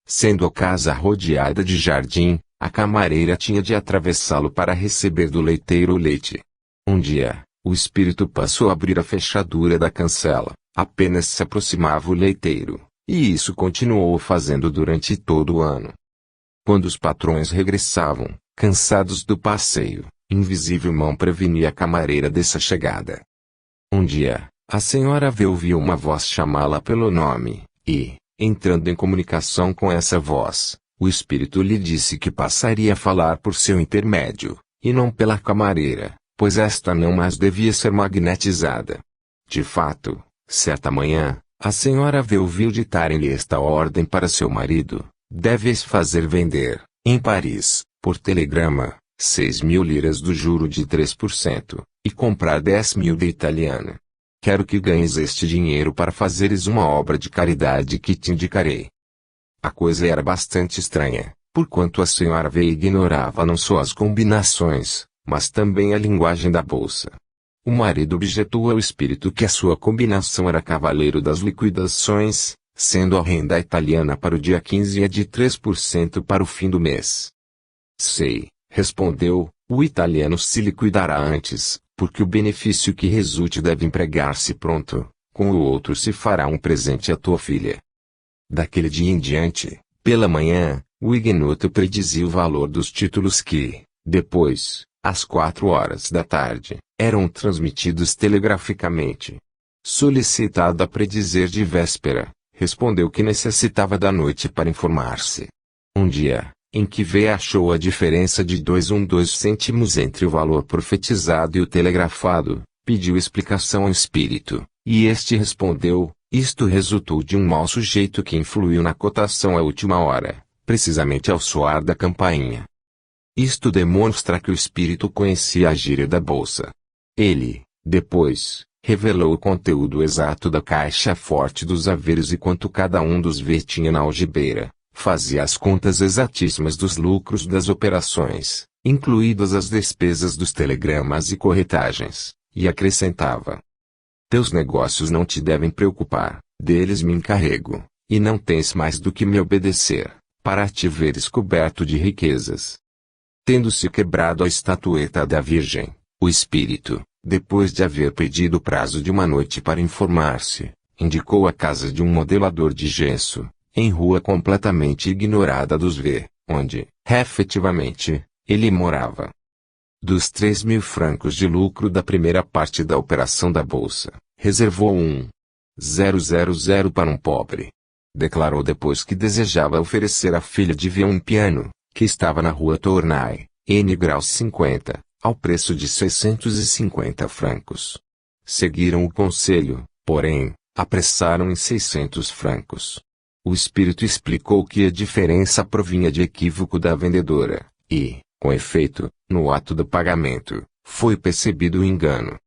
Sendo a casa rodeada de jardim, a camareira tinha de atravessá-lo para receber do leiteiro o leite. Um dia, o espírito passou a abrir a fechadura da cancela, apenas se aproximava o leiteiro, e isso continuou fazendo durante todo o ano. Quando os patrões regressavam, cansados do passeio, invisível mão prevenia a camareira dessa chegada. Um dia, a senhora V ouviu uma voz chamá-la pelo nome, e, entrando em comunicação com essa voz, o espírito lhe disse que passaria a falar por seu intermédio, e não pela camareira, pois esta não mais devia ser magnetizada. De fato, certa manhã, a senhora V ouviu ditarem-lhe esta ordem para seu marido: deves fazer vender, em Paris, por telegrama, 6.000 liras do juro de 3%, e comprar 10.000 de italiana. Quero que ganhes este dinheiro para fazeres uma obra de caridade que te indicarei. A coisa era bastante estranha, porquanto a senhora V ignorava não só as combinações, mas também a linguagem da bolsa. O marido objetou ao espírito que a sua combinação era cavaleiro das liquidações, sendo a renda italiana para o dia 15 e a de 3% para o fim do mês. Sei, respondeu, o italiano se liquidará antes, porque o benefício que resulte deve empregar-se pronto, com o outro se fará um presente à tua filha. Daquele dia em diante, pela manhã, o ignoto predizia o valor dos títulos que, depois, às 4 horas da tarde, eram transmitidos telegraficamente. Solicitado a predizer de véspera, respondeu que necessitava da noite para informar-se. Um dia, em que V achou a diferença de 2,12 cêntimos entre o valor profetizado e o telegrafado, pediu explicação ao espírito, e este respondeu: isto resultou de um mau sujeito que influiu na cotação à última hora, precisamente ao soar da campainha. Isto demonstra que o espírito conhecia a gíria da bolsa. Ele, depois, revelou o conteúdo exato da caixa forte dos haveres e quanto cada um dos V tinha na algibeira, fazia as contas exatíssimas dos lucros das operações, incluídas as despesas dos telegramas e corretagens, e acrescentava: teus negócios não te devem preocupar, deles me encarrego, e não tens mais do que me obedecer, para te veres coberto de riquezas. Tendo-se quebrado a estatueta da Virgem, o espírito, depois de haver pedido o prazo de uma noite para informar-se, indicou a casa de um modelador de gesso, em rua completamente ignorada dos V, onde, efetivamente, ele morava. Dos 3.000 francos de lucro da primeira parte da operação da bolsa, reservou 1,000 para um pobre. Declarou depois que desejava oferecer à filha de V um piano, que estava na rua Tournai, N graus 50, ao preço de 650 francos. Seguiram o conselho, porém, apressaram em 600 francos. O espírito explicou que a diferença provinha de equívoco da vendedora, e, com efeito, no ato do pagamento, foi percebido o engano.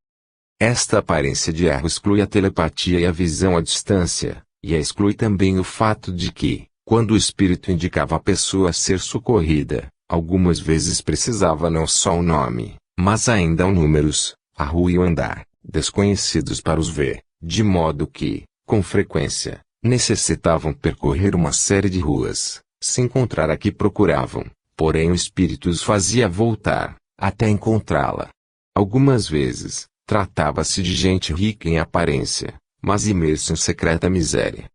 Esta aparência de erro exclui a telepatia e a visão à distância, e a exclui também o fato de que, quando o espírito indicava a pessoa a ser socorrida, algumas vezes precisava não só o nome, mas ainda números, a rua e o andar, desconhecidos para os V, de modo que, com frequência, necessitavam percorrer uma série de ruas, se encontrar a que procuravam, porém o espírito os fazia voltar, até encontrá-la. Algumas vezes, tratava-se de gente rica em aparência, mas imersa em secreta miséria.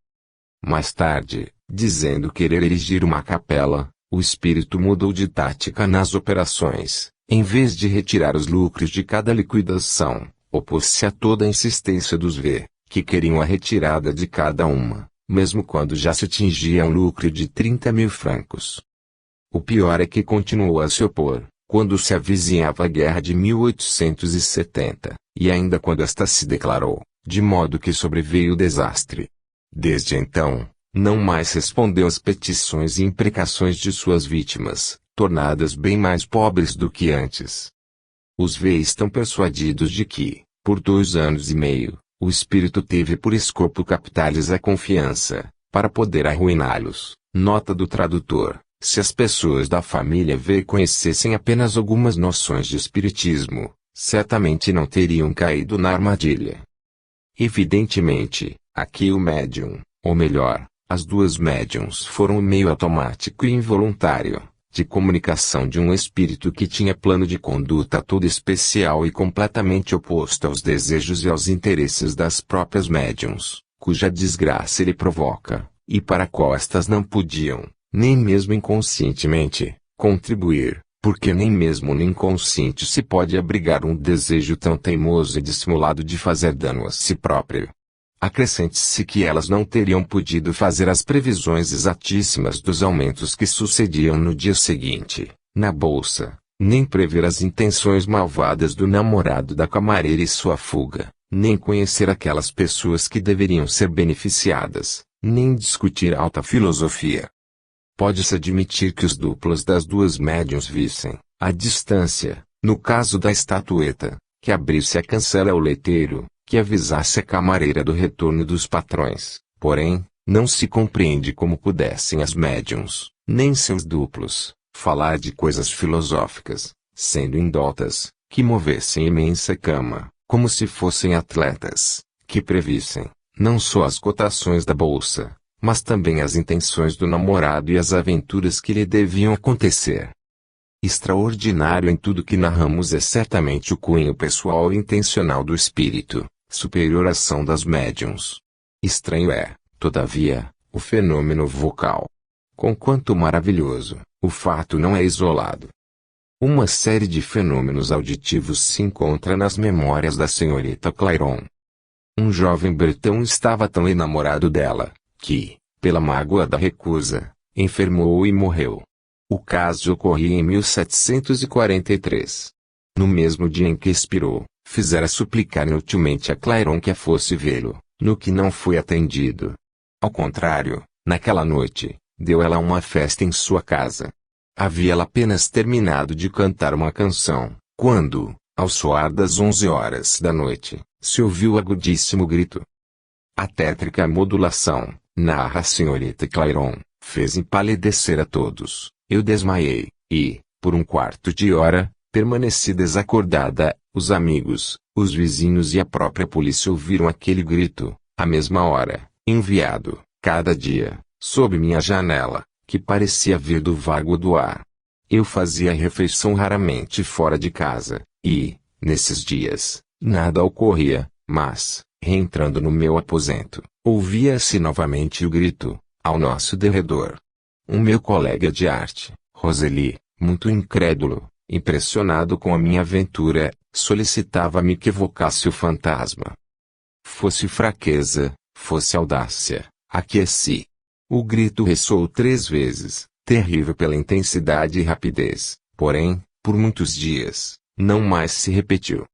Mais tarde, dizendo querer erigir uma capela, o espírito mudou de tática nas operações. Em vez de retirar os lucros de cada liquidação, opôs-se a toda a insistência dos V, que queriam a retirada de cada uma, mesmo quando já se atingia um lucro de 30.000 francos. O pior é que continuou a se opor, quando se avizinhava a guerra de 1870, e ainda quando esta se declarou, de modo que sobreveio o desastre. Desde então, não mais respondeu às petições e imprecações de suas vítimas, tornadas bem mais pobres do que antes. Os V estão persuadidos de que, por 2 anos e meio, o espírito teve por escopo captar-lhes a confiança, para poder arruiná-los. Nota do tradutor: se as pessoas da família V conhecessem apenas algumas noções de espiritismo, certamente não teriam caído na armadilha. Evidentemente, aqui o médium, ou melhor, As duas médiuns foram um meio automático e involuntário de comunicação de um espírito que tinha plano de conduta todo especial e completamente oposto aos desejos e aos interesses das próprias médiuns, cuja desgraça ele provoca, e para a qual estas não podiam, nem mesmo inconscientemente, contribuir, porque nem mesmo no inconsciente se pode abrigar um desejo tão teimoso e dissimulado de fazer dano a si próprio. Acrescente-se que elas não teriam podido fazer as previsões exatíssimas dos aumentos que sucediam no dia seguinte, na bolsa, nem prever as intenções malvadas do namorado da camareira e sua fuga, nem conhecer aquelas pessoas que deveriam ser beneficiadas, nem discutir alta filosofia. Pode-se admitir que os duplos das duas médiuns vissem, à distância, no caso da estatueta, que abrisse a cancela ao leiteiro, que avisasse a camareira do retorno dos patrões. Porém, não se compreende como pudessem as médiuns, nem seus duplos, falar de coisas filosóficas, sendo indótas, que movessem imensa cama, como se fossem atletas, que previssem, não só as cotações da bolsa, mas também as intenções do namorado e as aventuras que lhe deviam acontecer. Extraordinário em tudo que narramos é certamente o cunho pessoal e intencional do espírito, superior à ação das médiuns. Estranho é, todavia, o fenômeno vocal. Conquanto maravilhoso, o fato não é isolado. Uma série de fenômenos auditivos se encontra nas memórias da senhorita Clairon. Um jovem bretão estava tão enamorado dela, que, pela mágoa da recusa, enfermou e morreu. O caso ocorria em 1743. No mesmo dia em que expirou, fizera suplicar inutilmente a Clairon que a fosse vê-lo, no que não foi atendido. Ao contrário, naquela noite, deu ela uma festa em sua casa. Havia ela apenas terminado de cantar uma canção, quando, ao soar das 11 horas da noite, se ouviu agudíssimo grito. A tétrica modulação, narra a senhorita Clairon, fez empalidecer a todos. Eu desmaiei, e, por um quarto de hora, permaneci desacordada. Os amigos, os vizinhos e a própria polícia ouviram aquele grito, à mesma hora, enviado, cada dia, sob minha janela, que parecia vir do vago do ar. Eu fazia refeição raramente fora de casa, e, nesses dias, nada ocorria, mas, reentrando no meu aposento, ouvia-se novamente o grito, ao nosso derredor. Um meu colega de arte, Roseli, muito incrédulo, impressionado com a minha aventura, solicitava-me que evocasse o fantasma. Fosse fraqueza, fosse audácia, aqueci. O grito ressoou 3 vezes, terrível pela intensidade e rapidez, porém, por muitos dias, não mais se repetiu.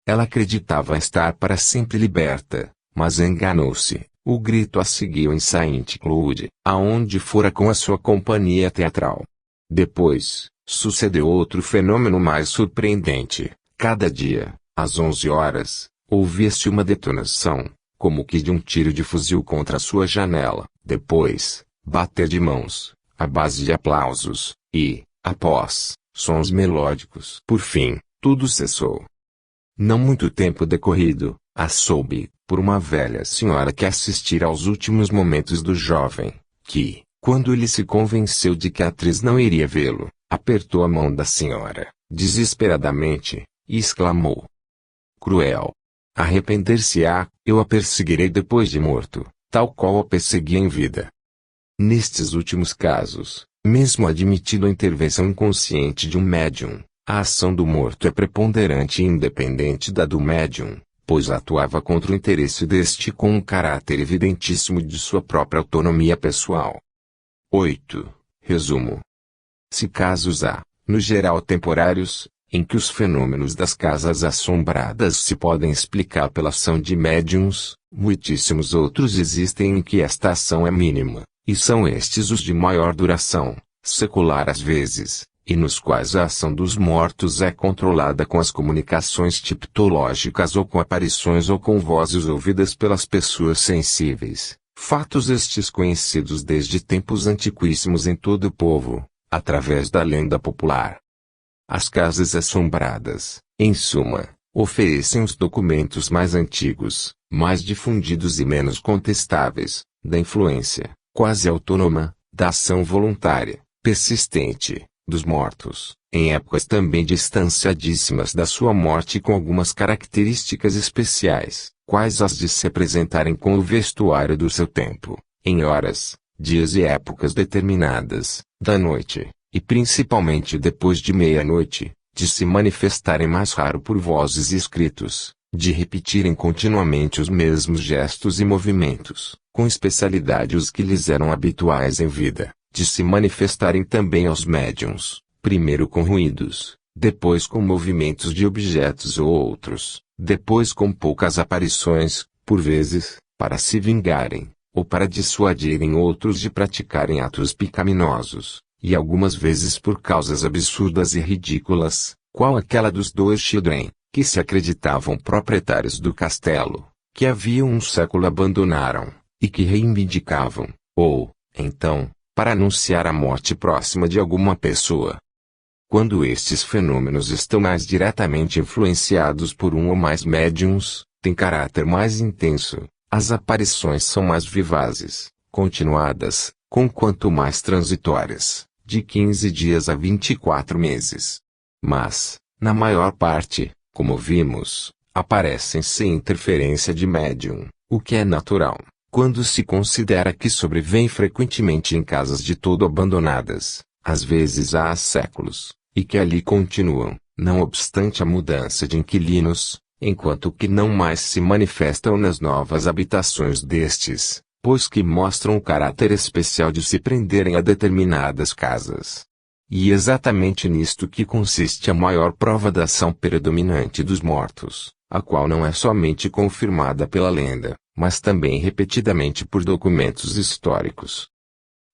Ela acreditava estar para sempre liberta, mas enganou-se. O grito a seguiu em Saint-Cloud, aonde fora com a sua companhia teatral. Depois, sucedeu outro fenômeno mais surpreendente. Cada dia, às 11 horas, ouvia-se uma detonação, como que de um tiro de fuzil contra a sua janela. Depois, bater de mãos, à base de aplausos, e, após, sons melódicos. Por fim, tudo cessou. Não muito tempo decorrido, a soube, por uma velha senhora que assistira aos últimos momentos do jovem, que, quando ele se convenceu de que a atriz não iria vê-lo, apertou a mão da senhora, desesperadamente, e exclamou: cruel! Arrepender-se-á, eu a perseguirei depois de morto, tal qual a persegui em vida. Nestes últimos casos, mesmo admitindo a intervenção inconsciente de um médium, a ação do morto é preponderante e independente da do médium, pois atuava contra o interesse deste com um caráter evidentíssimo de sua própria autonomia pessoal. 8. Resumo. Se casos há, no geral temporários, em que os fenômenos das casas assombradas se podem explicar pela ação de médiuns, muitíssimos outros existem em que esta ação é mínima, e são estes os de maior duração, secular às vezes, e nos quais a ação dos mortos é controlada com as comunicações tipológicas ou com aparições ou com vozes ouvidas pelas pessoas sensíveis, fatos estes conhecidos desde tempos antiquíssimos em todo o povo, através da lenda popular. As casas assombradas, em suma, oferecem os documentos mais antigos, mais difundidos e menos contestáveis, da influência, quase autônoma, da ação voluntária, persistente, dos mortos, em épocas também distanciadíssimas da sua morte, com algumas características especiais, quais as de se apresentarem com o vestuário do seu tempo, em horas, dias e épocas determinadas, da noite, e principalmente depois de meia-noite, de se manifestarem mais raro por vozes e escritos, de repetirem continuamente os mesmos gestos e movimentos, com especialidade os que lhes eram habituais em vida, de se manifestarem também aos médiuns, primeiro com ruídos, depois com movimentos de objetos ou outros, depois com poucas aparições, por vezes, para se vingarem, ou para dissuadirem outros de praticarem atos pecaminosos, e algumas vezes por causas absurdas e ridículas, qual aquela dos dois children, que se acreditavam proprietários do castelo, que havia um século abandonaram, e que reivindicavam, ou, então, para anunciar a morte próxima de alguma pessoa. Quando estes fenômenos estão mais diretamente influenciados por um ou mais médiums, têm caráter mais intenso, as aparições são mais vivazes, continuadas, conquanto mais transitórias, de 15 dias a 24 meses. Mas, na maior parte, como vimos, aparecem sem interferência de médium, o que é natural, quando se considera que sobrevêm frequentemente em casas de todo abandonadas, às vezes há séculos, e que ali continuam, não obstante a mudança de inquilinos, enquanto que não mais se manifestam nas novas habitações destes, pois que mostram o caráter especial de se prenderem a determinadas casas. E exatamente nisto que consiste a maior prova da ação predominante dos mortos, a qual não é somente confirmada pela lenda, mas também repetidamente por documentos históricos.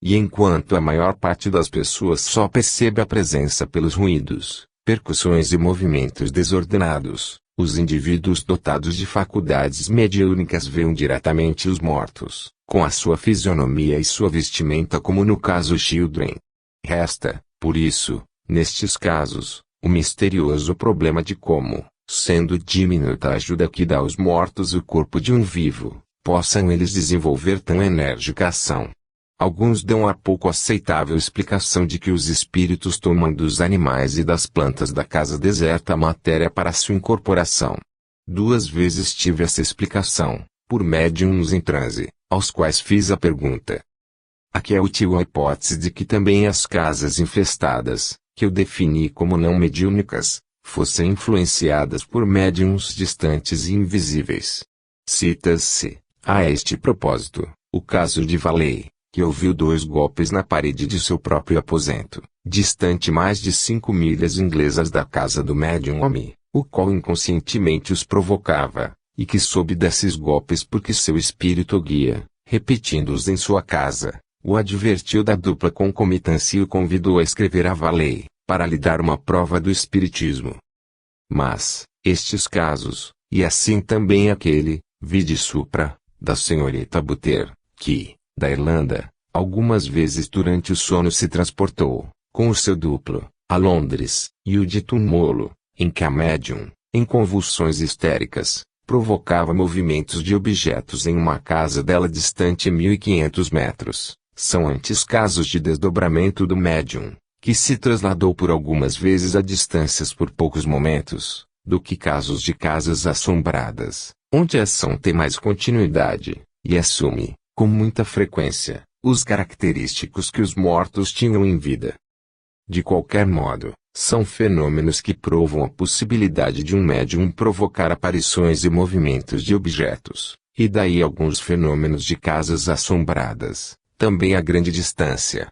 E enquanto a maior parte das pessoas só percebe a presença pelos ruídos, percussões e movimentos desordenados, os indivíduos dotados de faculdades mediúnicas veem diretamente os mortos, com a sua fisionomia e sua vestimenta, como no caso Children. Resta, por isso, nestes casos, o misterioso problema de como, sendo diminuta a ajuda que dá aos mortos o corpo de um vivo, possam eles desenvolver tão enérgica ação. Alguns dão a pouco aceitável explicação de que os espíritos tomam dos animais e das plantas da casa deserta a matéria para sua incorporação. 2 vezes tive essa explicação, por médiuns em transe, aos quais fiz a pergunta. Aqui é útil a hipótese de que também as casas infestadas, que eu defini como não mediúnicas, fossem influenciadas por médiuns distantes e invisíveis. Cita-se, a este propósito, o caso de Valley, que ouviu 2 golpes na parede de seu próprio aposento, distante mais de 5 milhas inglesas da casa do médium homem, o qual inconscientemente os provocava, e que soube desses golpes porque seu espírito guia, repetindo-os em sua casa, o advertiu da dupla concomitância e o convidou a escrever a Valley, para lhe dar uma prova do espiritismo. Mas, estes casos, e assim também aquele, vide supra, da senhorita Buter, que, da Irlanda, algumas vezes durante o sono se transportou, com o seu duplo, a Londres, e o de Tumolo, em que a médium, em convulsões histéricas, provocava movimentos de objetos em uma casa dela distante 1.500 metros, são antes casos de desdobramento do médium, que se trasladou por algumas vezes a distâncias por poucos momentos, do que casos de casas assombradas, onde a ação tem mais continuidade, e assume, com muita frequência, os característicos que os mortos tinham em vida. De qualquer modo, são fenômenos que provam a possibilidade de um médium provocar aparições e movimentos de objetos, e daí alguns fenômenos de casas assombradas, também a grande distância.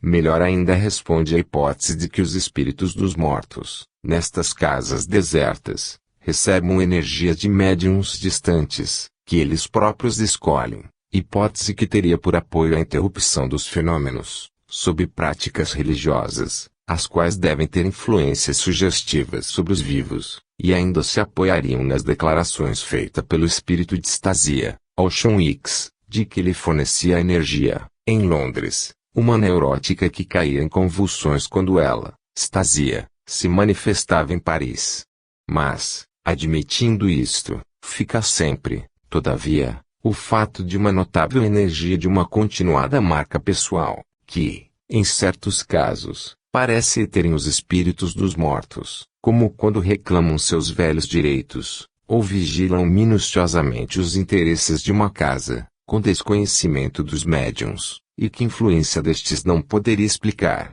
Melhor ainda responde a hipótese de que os espíritos dos mortos, nestas casas desertas, recebam energias de médiums distantes, que eles próprios escolhem. Hipótese que teria por apoio a interrupção dos fenômenos, sob práticas religiosas, as quais devem ter influências sugestivas sobre os vivos, e ainda se apoiariam nas declarações feitas pelo espírito de Stasia, Ocean X, de que lhe fornecia energia, em Londres, uma neurótica que caía em convulsões quando ela, Stasia, se manifestava em Paris. Mas, admitindo isto, fica sempre, todavia, O fato de uma notável energia de uma continuada marca pessoal, que, em certos casos, parece terem os espíritos dos mortos, como quando reclamam seus velhos direitos, ou vigilam minuciosamente os interesses de uma casa, com desconhecimento dos médiuns, e que influência destes não poderia explicar.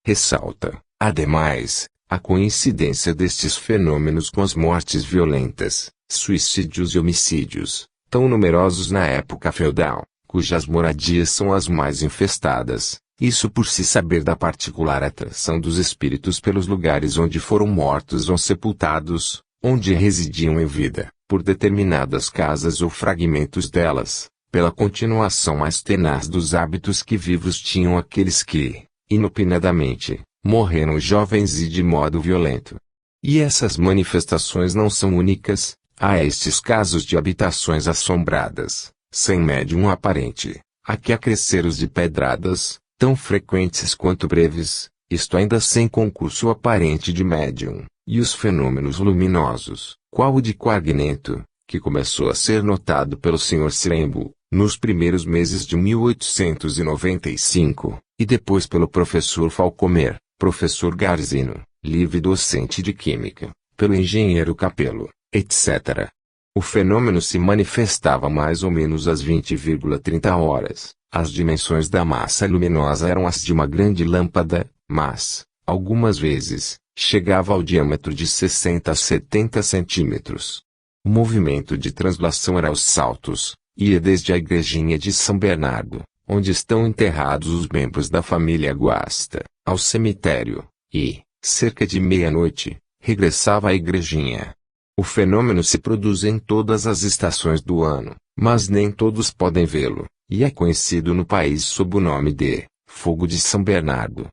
Ressalta, ademais, a coincidência destes fenômenos com as mortes violentas, suicídios e homicídios, tão numerosos na época feudal, cujas moradias são as mais infestadas, isso por se saber da particular atração dos espíritos pelos lugares onde foram mortos ou sepultados, onde residiam em vida, por determinadas casas ou fragmentos delas, pela continuação mais tenaz dos hábitos que vivos tinham aqueles que, inopinadamente, morreram jovens e de modo violento. E essas manifestações não são únicas, há estes casos de habitações assombradas, sem médium aparente, aqui acrescer os de pedradas, tão frequentes quanto breves, isto ainda sem concurso aparente de médium, e os fenômenos luminosos, qual o de Quargnento, que começou a ser notado pelo Sr. Srembo, nos primeiros meses de 1895, e depois pelo professor Falcomer, professor Garzino, livre docente de Química, pelo engenheiro Capello, etc. O fenômeno se manifestava mais ou menos às 20,30 horas. As dimensões da massa luminosa eram as de uma grande lâmpada, mas, algumas vezes, chegava ao diâmetro de 60 a 70 centímetros. O movimento de translação era aos saltos, ia desde a igrejinha de São Bernardo, onde estão enterrados os membros da família Guasta, ao cemitério, e, cerca de meia-noite, regressava à igrejinha. O fenômeno se produz em todas as estações do ano, mas nem todos podem vê-lo, e é conhecido no país sob o nome de fogo de São Bernardo.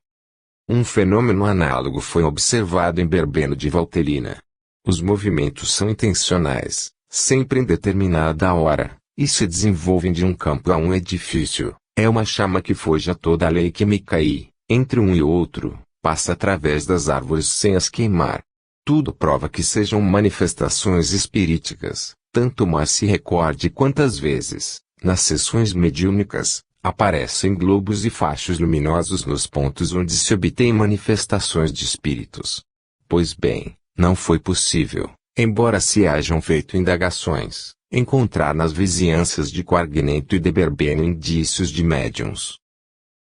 Um fenômeno análogo foi observado em Berbeno de Valtellina. Os movimentos são intencionais, sempre em determinada hora, e se desenvolvem de um campo a um edifício. É uma chama que foge a toda a lei química e, entre um e outro, passa através das árvores sem as queimar. Tudo prova que sejam manifestações espiríticas, tanto mais se recorde quantas vezes, nas sessões mediúnicas, aparecem globos e fachos luminosos nos pontos onde se obtêm manifestações de espíritos. Pois bem, não foi possível, embora se hajam feito indagações, encontrar nas vizinhanças de Quargnento e de Berbeno indícios de médiuns.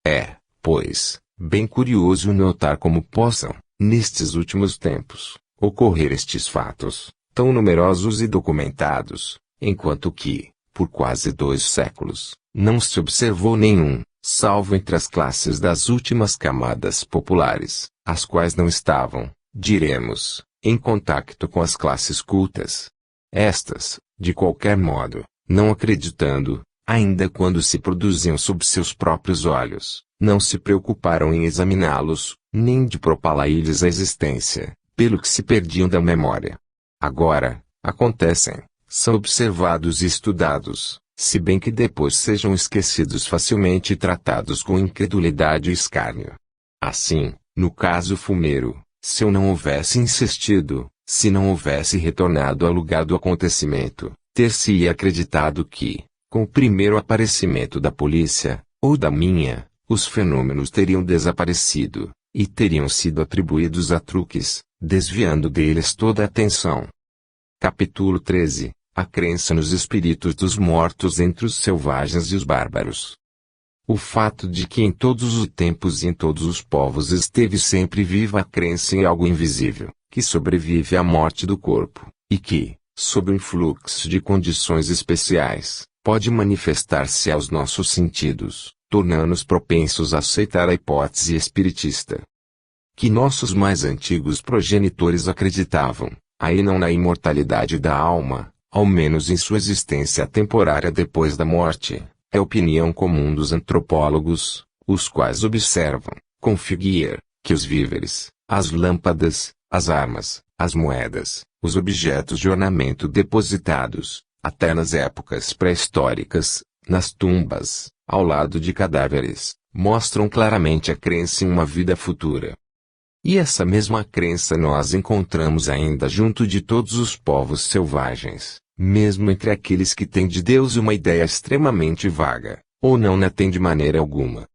É, pois, bem curioso notar como possam, nestes últimos tempos, ocorrer estes fatos, tão numerosos e documentados, enquanto que, por quase 2 séculos, não se observou nenhum, salvo entre as classes das últimas camadas populares, as quais não estavam, diremos, em contacto com as classes cultas. Estas, de qualquer modo, não acreditando, ainda quando se produziam sob seus próprios olhos, não se preocuparam em examiná-los, nem de propalaí-lhes a existência, pelo que se perdiam da memória. Agora, acontecem, são observados e estudados, se bem que depois sejam esquecidos facilmente e tratados com incredulidade e escárnio. Assim, no caso fumeiro, se eu não houvesse insistido, se não houvesse retornado ao lugar do acontecimento, ter-se-ia acreditado que, com o primeiro aparecimento da polícia, ou da minha, os fenômenos teriam desaparecido, e teriam sido atribuídos a truques, desviando deles toda a atenção. Capítulo 13. A crença nos espíritos dos mortos entre os selvagens e os bárbaros. O fato de que em todos os tempos e em todos os povos esteve sempre viva a crença em algo invisível, que sobrevive à morte do corpo, e que, sob o influxo de condições especiais, pode manifestar-se aos nossos sentidos, tornando-nos propensos a aceitar a hipótese espiritista. Que nossos mais antigos progenitores acreditavam, aí não na imortalidade da alma, ao menos em sua existência temporária depois da morte, é opinião comum dos antropólogos, os quais observam, com Figuier, que os víveres, as lâmpadas, as armas, as moedas, os objetos de ornamento depositados, até nas épocas pré-históricas, nas tumbas, ao lado de cadáveres, mostram claramente a crença em uma vida futura. E essa mesma crença nós encontramos ainda junto de todos os povos selvagens, Mesmo entre aqueles que têm de Deus uma ideia extremamente vaga, ou não a têm de maneira alguma.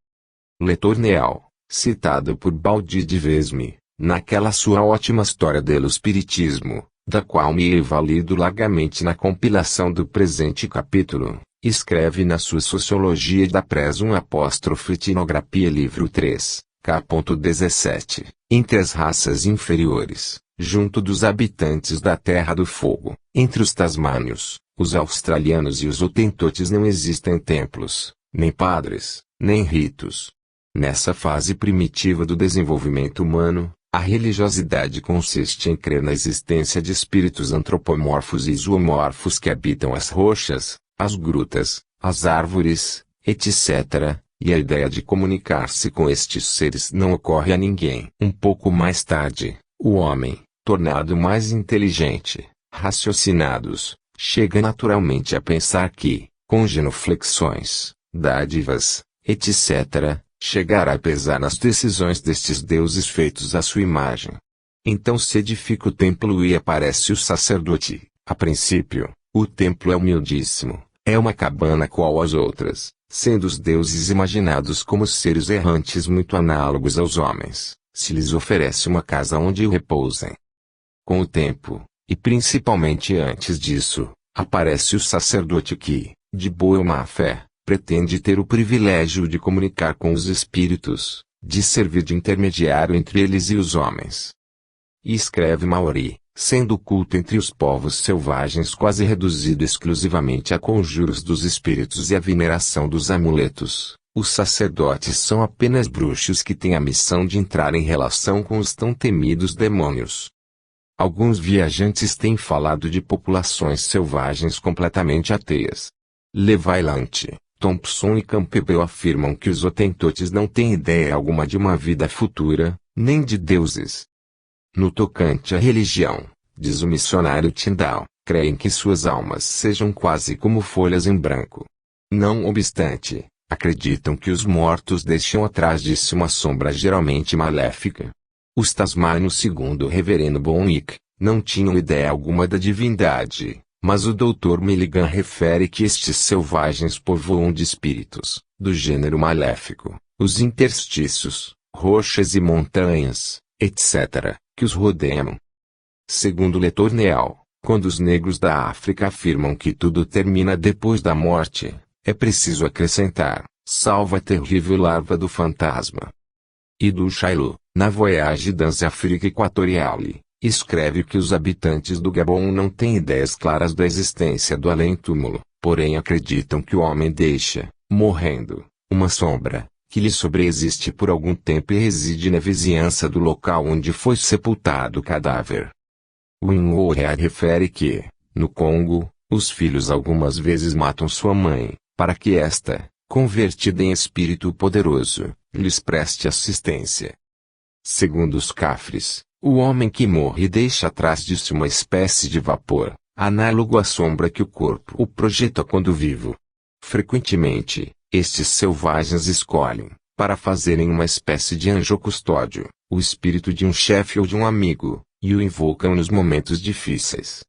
Letourneau, citado por Baldi de Vesme, naquela sua ótima História do Espiritismo, da qual me he valido largamente na compilação do presente capítulo, escreve na sua Sociologia da Pres etnografia livro 3, k.17, entre as raças inferiores, junto dos habitantes da Terra do Fogo, entre os tasmânios, os australianos e os hotentotes não existem templos, nem padres, nem ritos. Nessa fase primitiva do desenvolvimento humano, a religiosidade consiste em crer na existência de espíritos antropomorfos e zoomorfos que habitam as rochas, as grutas, as árvores, etc., e a ideia de comunicar-se com estes seres não ocorre a ninguém. Um pouco mais tarde, o homem, tornado mais inteligente, raciocinados, chega naturalmente a pensar que, com genuflexões, dádivas, etc., chegará a pesar nas decisões destes deuses feitos à sua imagem. Então se edifica o templo e aparece o sacerdote. A princípio, o templo é humildíssimo, é uma cabana qual as outras, sendo os deuses imaginados como seres errantes muito análogos aos homens, se lhes oferece uma casa onde repousem. Com o tempo, e principalmente antes disso, aparece o sacerdote que, de boa ou má fé, pretende ter o privilégio de comunicar com os espíritos, de servir de intermediário entre eles e os homens. E escreve Maury, sendo o culto entre os povos selvagens quase reduzido exclusivamente a conjuros dos espíritos e a veneração dos amuletos, os sacerdotes são apenas bruxos que têm a missão de entrar em relação com os tão temidos demônios. Alguns viajantes têm falado de populações selvagens completamente ateias. Levaillant, Thompson e Campbell afirmam que os hotentotes não têm ideia alguma de uma vida futura, nem de deuses. No tocante à religião, diz o missionário Tyndall, creem que suas almas sejam quase como folhas em branco. Não obstante, acreditam que os mortos deixam atrás de si uma sombra geralmente maléfica. Os tasmânios, segundo o reverendo Bonwick, não tinham ideia alguma da divindade. Mas o Dr. Milligan refere que estes selvagens povoam de espíritos, do gênero maléfico, os interstícios, rochas e montanhas, etc., que os rodeiam. Segundo Letourneau, quando os negros da África afirmam que tudo termina depois da morte, é preciso acrescentar, salva a terrível larva do fantasma. E do Shailu, na Voyage dans Afrique Equatoriale, escreve que os habitantes do Gabon não têm ideias claras da existência do além-túmulo, porém acreditam que o homem deixa, morrendo, uma sombra, que lhe sobreexiste por algum tempo e reside na vizinhança do local onde foi sepultado o cadáver. Winworea refere que, no Congo, os filhos algumas vezes matam sua mãe, para que esta, convertida em espírito poderoso, lhes preste assistência. Segundo os Cafres, o homem que morre deixa atrás de si uma espécie de vapor, análogo à sombra que o corpo o projeta quando vivo. Frequentemente, estes selvagens escolhem, para fazerem uma espécie de anjo custódio, o espírito de um chefe ou de um amigo, e o invocam nos momentos difíceis.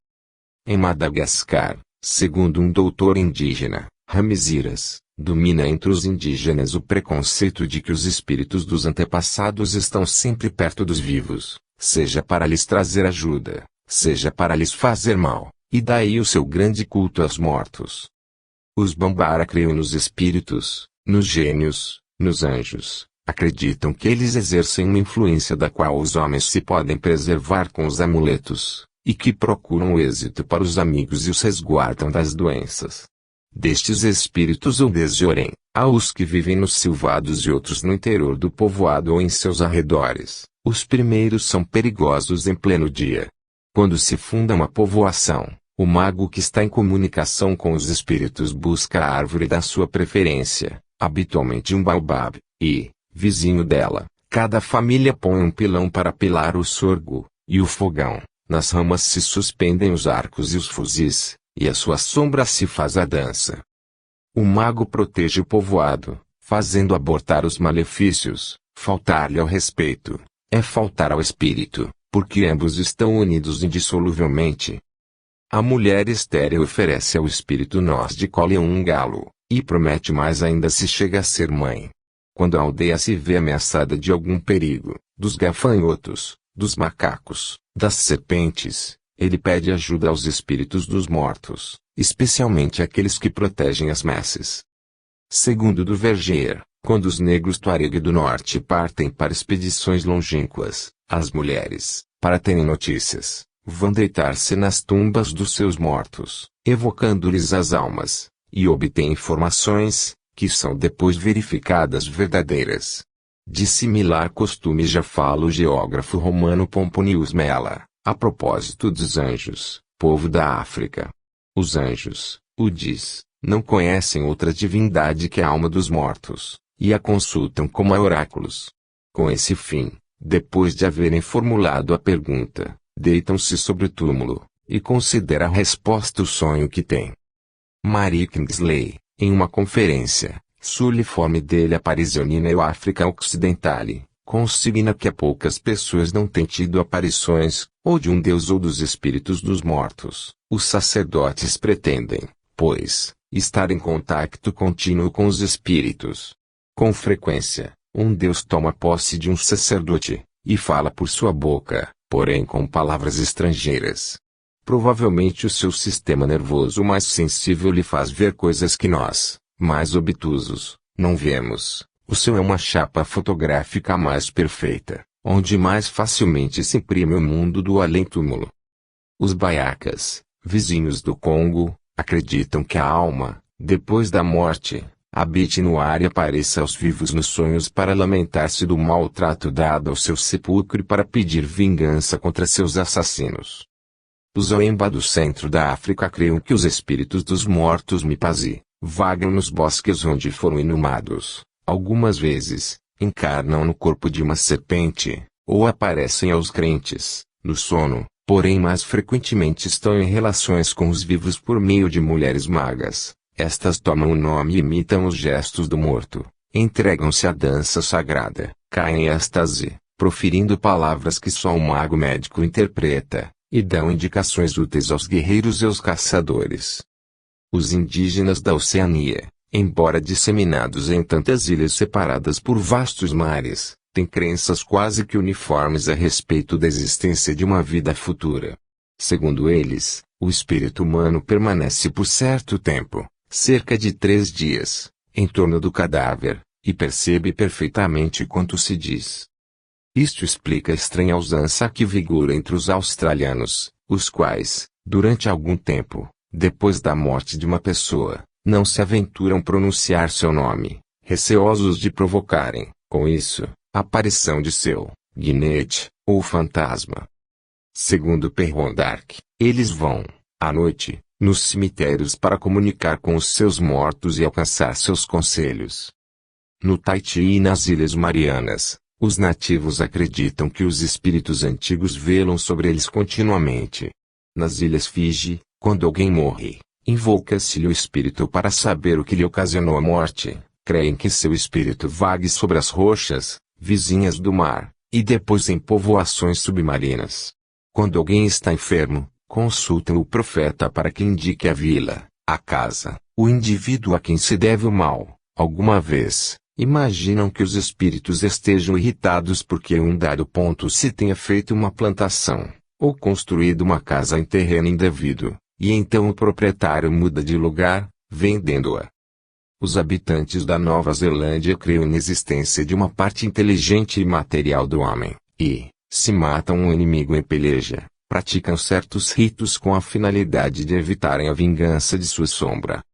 Em Madagascar, segundo um doutor indígena, Ramesiras, domina entre os indígenas o preconceito de que os espíritos dos antepassados estão sempre perto dos vivos, seja para lhes trazer ajuda, seja para lhes fazer mal, e daí o seu grande culto aos mortos. Os Bambara creem nos espíritos, nos gênios, nos anjos, acreditam que eles exercem uma influência da qual os homens se podem preservar com os amuletos, e que procuram o êxito para os amigos e os resguardam das doenças. Destes espíritos ou desde Orem, há os que vivem nos silvados e outros no interior do povoado ou em seus arredores. Os primeiros são perigosos em pleno dia. Quando se funda uma povoação, o mago que está em comunicação com os espíritos busca a árvore da sua preferência, habitualmente um baobab, e, vizinho dela, cada família põe um pilão para pilar o sorgo, e o fogão. Nas ramas se suspendem os arcos e os fuzis, e a sua sombra se faz a dança. O mago protege o povoado, fazendo abortar os malefícios. Faltar-lhe ao respeito é faltar ao espírito, porque ambos estão unidos indissoluvelmente. A mulher estéril oferece ao espírito noz de cola e um galo, e promete mais ainda se chega a ser mãe. Quando a aldeia se vê ameaçada de algum perigo, dos gafanhotos, dos macacos, das serpentes, ele pede ajuda aos espíritos dos mortos, especialmente aqueles que protegem as messes. Segundo do Verger, quando os negros Tuareg do norte partem para expedições longínquas, as mulheres, para terem notícias, vão deitar-se nas tumbas dos seus mortos, evocando-lhes as almas, e obtêm informações, que são depois verificadas verdadeiras. De similar costume já fala o geógrafo romano Pomponius Mela, a propósito dos anjos, povo da África. Os anjos, o diz, não conhecem outra divindade que a alma dos mortos, e a consultam como a oráculos. Com esse fim, depois de haverem formulado a pergunta, deitam-se sobre o túmulo, e considera a resposta o sonho que tem. Marie Kingsley, em uma conferência, Suliforme delle Apparizioni nella África Occidentale, consigna que há poucas pessoas não têm tido aparições, ou de um deus ou dos espíritos dos mortos. Os sacerdotes pretendem, pois, estar em contato contínuo com os espíritos. Com frequência, um deus toma posse de um sacerdote, e fala por sua boca, porém com palavras estrangeiras. Provavelmente o seu sistema nervoso mais sensível lhe faz ver coisas que nós, mais obtusos, não vemos. O seu é uma chapa fotográfica mais perfeita, onde mais facilmente se imprime o mundo do além-túmulo. Os baiacas, vizinhos do Congo, acreditam que a alma, depois da morte, habite no ar e apareça aos vivos nos sonhos para lamentar-se do maltrato dado ao seu sepulcro e para pedir vingança contra seus assassinos. Os Oemba do centro da África creem que os espíritos dos mortos Mipazi, vagam nos bosques onde foram inumados, algumas vezes, encarnam no corpo de uma serpente, ou aparecem aos crentes, no sono, porém mais frequentemente estão em relações com os vivos por meio de mulheres magas. Estas tomam o nome e imitam os gestos do morto, entregam-se à dança sagrada, caem em êxtase, proferindo palavras que só um mago médico interpreta, e dão indicações úteis aos guerreiros e aos caçadores. Os indígenas da Oceania, embora disseminados em tantas ilhas separadas por vastos mares, têm crenças quase que uniformes a respeito da existência de uma vida futura. Segundo eles, o espírito humano permanece por certo tempo, cerca de 3 dias, em torno do cadáver, e percebe perfeitamente quanto se diz. Isto explica a estranha usança que vigora entre os australianos, os quais, durante algum tempo, depois da morte de uma pessoa, não se aventuram pronunciar seu nome, receosos de provocarem, com isso, a aparição de seu guinete, ou fantasma. Segundo Perrondark, eles vão, à noite, nos cemitérios para comunicar com os seus mortos e alcançar seus conselhos. No Tahiti e nas Ilhas Marianas, os nativos acreditam que os espíritos antigos velam sobre eles continuamente. Nas Ilhas Fiji, quando alguém morre, invoca-se-lhe o espírito para saber o que lhe ocasionou a morte. Creem que seu espírito vague sobre as rochas, vizinhas do mar, e depois em povoações submarinas. Quando alguém está enfermo, consultam o profeta para que indique a vila, a casa, o indivíduo a quem se deve o mal. Alguma vez, imaginam que os espíritos estejam irritados porque em um dado ponto se tenha feito uma plantação, ou construído uma casa em terreno indevido, e então o proprietário muda de lugar, vendendo-a. Os habitantes da Nova Zelândia creem na existência de uma parte inteligente e material do homem, e, se matam um inimigo em peleja, praticam certos ritos com a finalidade de evitarem a vingança de sua sombra.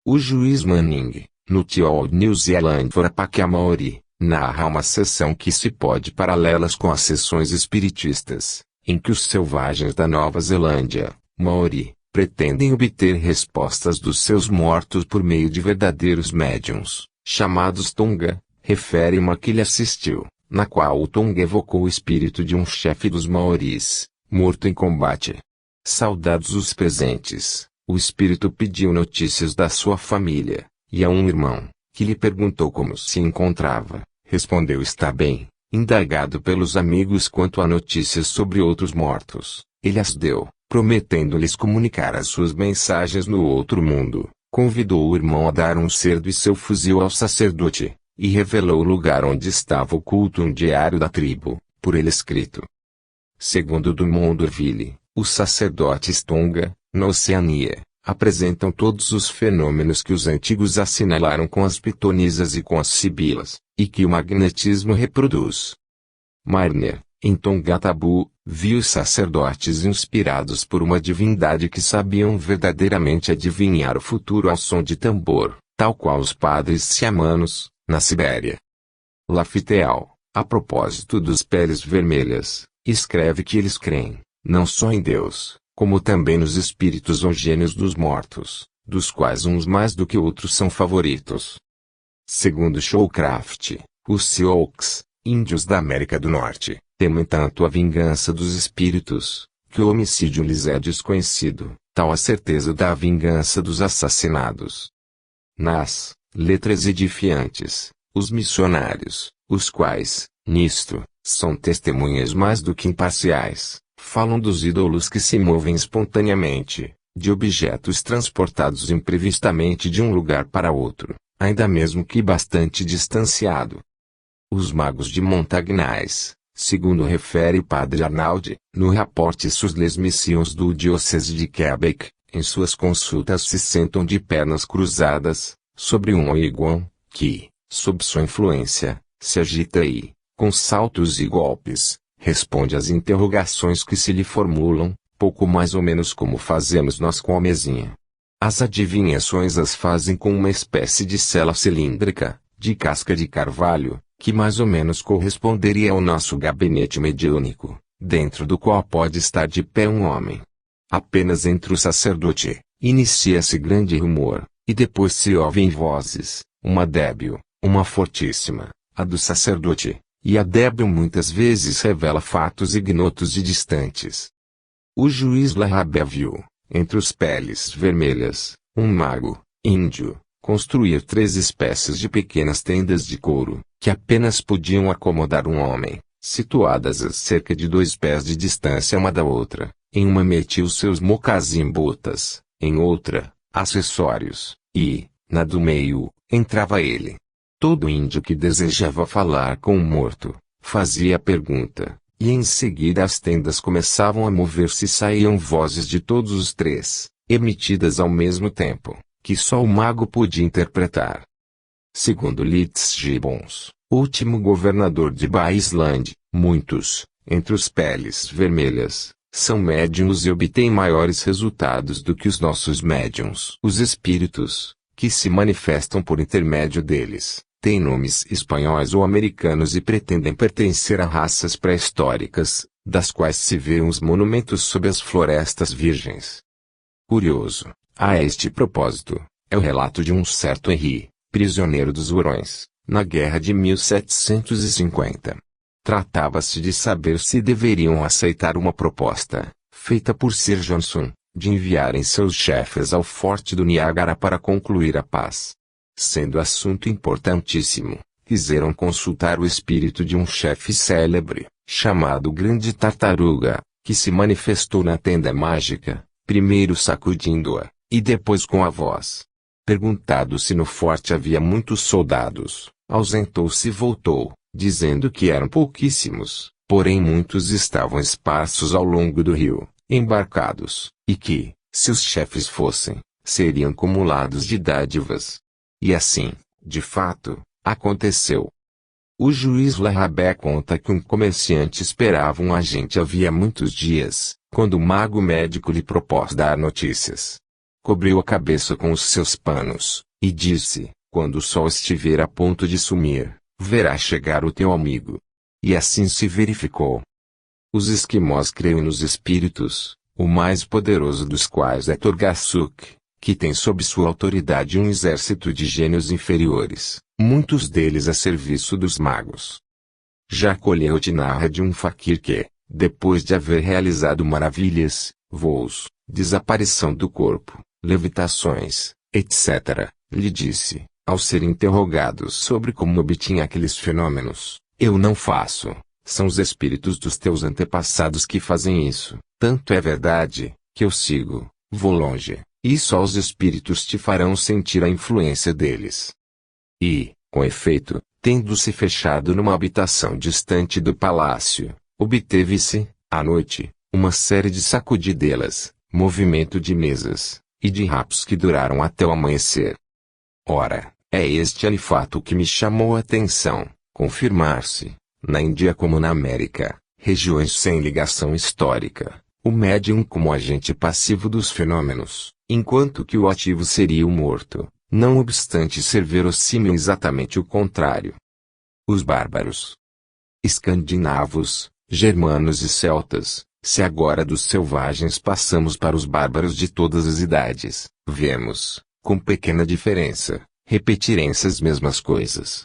O juiz Manning, no The Old New Zealand for Apache Maori, narra uma sessão que se pode paralelas com as sessões espiritistas, em que os selvagens da Nova Zelândia, Maori, pretendem obter respostas dos seus mortos por meio de verdadeiros médiuns, chamados Tonga, refere uma que lhe assistiu, na qual o Tonga evocou o espírito de um chefe dos Maoris, morto em combate. Saudados os presentes, o espírito pediu notícias da sua família, e a um irmão, que lhe perguntou como se encontrava, respondeu está bem. Indagado pelos amigos quanto a notícias sobre outros mortos, ele as deu, prometendo-lhes comunicar as suas mensagens no outro mundo. Convidou o irmão a dar um cerdo e seu fuzil ao sacerdote, e revelou o lugar onde estava oculto um diário da tribo, por ele escrito. Segundo Dumont d'Urville, os sacerdotes Tonga, na Oceania, apresentam todos os fenômenos que os antigos assinalaram com as pitonisas e com as sibilas, e que o magnetismo reproduz. Marner, em Tongatabu, viu os sacerdotes inspirados por uma divindade que sabiam verdadeiramente adivinhar o futuro ao som de tambor, tal qual os padres siamanos, na Sibéria. Lafiteau, a propósito dos peles vermelhas, escreve que eles creem, não só em Deus, como também nos espíritos ou gênios dos mortos, dos quais uns mais do que outros são favoritos. Segundo Showcraft, os Sioux, índios da América do Norte, temem tanto a vingança dos espíritos, que o homicídio lhes é desconhecido, tal a certeza da vingança dos assassinados. Nas letras edifiantes, os missionários, os quais, nisto, são testemunhas mais do que imparciais, falam dos ídolos que se movem espontaneamente, de objetos transportados imprevistamente de um lugar para outro, ainda mesmo que bastante distanciado. Os magos de Montagnais, segundo refere Padre Arnaud, no Rapporte sur les missions do Diocèse de Québec, em suas consultas se sentam de pernas cruzadas, sobre um oiguão, que, sob sua influência, se agita e, com saltos e golpes, responde às interrogações que se lhe formulam, pouco mais ou menos como fazemos nós com a mesinha. As adivinhações as fazem com uma espécie de cela cilíndrica, de casca de carvalho, que mais ou menos corresponderia ao nosso gabinete mediúnico, dentro do qual pode estar de pé um homem. Apenas entre o sacerdote, inicia-se grande rumor, e depois se ouvem vozes, uma débil, uma fortíssima, a do sacerdote, e a débil muitas vezes revela fatos ignotos e distantes. O juiz Larrabé viu, entre os peles vermelhas, um mago, índio, construir 3 espécies de pequenas tendas de couro, que apenas podiam acomodar um homem, situadas a cerca de 2 pés de distância uma da outra. Em uma metia os seus mocassim-botas, em outra, acessórios, e, na do meio, entrava ele. Todo índio que desejava falar com o morto, fazia a pergunta, e em seguida as tendas começavam a mover-se e saíam vozes de todos os 3, emitidas ao mesmo tempo, que só o mago podia interpretar. Segundo Litz Gibbons, último governador de Baisland, muitos, entre os peles vermelhas, são médiuns e obtêm maiores resultados do que os nossos médiuns. Os espíritos, que se manifestam por intermédio deles, têm nomes espanhóis ou americanos e pretendem pertencer a raças pré-históricas, das quais se vêem os monumentos sob as florestas virgens. Curioso, a este propósito, é o relato de um certo Henri, prisioneiro dos Hurões, na guerra de 1750. Tratava-se de saber se deveriam aceitar uma proposta, feita por Sir Johnson, de enviarem seus chefes ao Forte do Niágara para concluir a paz. Sendo assunto importantíssimo, quiseram consultar o espírito de um chefe célebre, chamado Grande Tartaruga, que se manifestou na tenda mágica, primeiro sacudindo-a, e depois com a voz. Perguntado se no forte havia muitos soldados, ausentou-se e voltou, dizendo que eram pouquíssimos, porém muitos estavam esparsos ao longo do rio, embarcados, e que, se os chefes fossem, seriam cumulados de dádivas. E assim, de fato, aconteceu. O juiz Larrabé conta que um comerciante esperava um agente havia muitos dias, quando o mago médico lhe propôs dar notícias. Cobriu a cabeça com os seus panos, e disse, quando o sol estiver a ponto de sumir, verá chegar o teu amigo. E assim se verificou. Os esquimós creem nos espíritos, o mais poderoso dos quais é Torgassuk, que tem sob sua autoridade um exército de gênios inferiores, muitos deles a serviço dos magos. Jacques narra de um faquir que, depois de haver realizado maravilhas, voos, desaparição do corpo, levitações, etc., lhe disse, ao ser interrogado sobre como obtinha aqueles fenômenos, eu não faço, são os espíritos dos teus antepassados que fazem isso. Tanto é verdade, que eu sigo, vou longe, e só os espíritos te farão sentir a influência deles. E, com efeito, tendo-se fechado numa habitação distante do palácio, obteve-se, à noite, uma série de sacudidelas, movimento de mesas, e de raptos que duraram até o amanhecer. Ora, é este ali fato que me chamou a atenção, confirmar-se, na Índia como na América, regiões sem ligação histórica, o médium como agente passivo dos fenômenos, enquanto que o ativo seria o morto, não obstante ser verossímil exatamente o contrário. Os bárbaros escandinavos, germanos e celtas, se agora dos selvagens passamos para os bárbaros de todas as idades, vemos, com pequena diferença, repetirem essas mesmas coisas.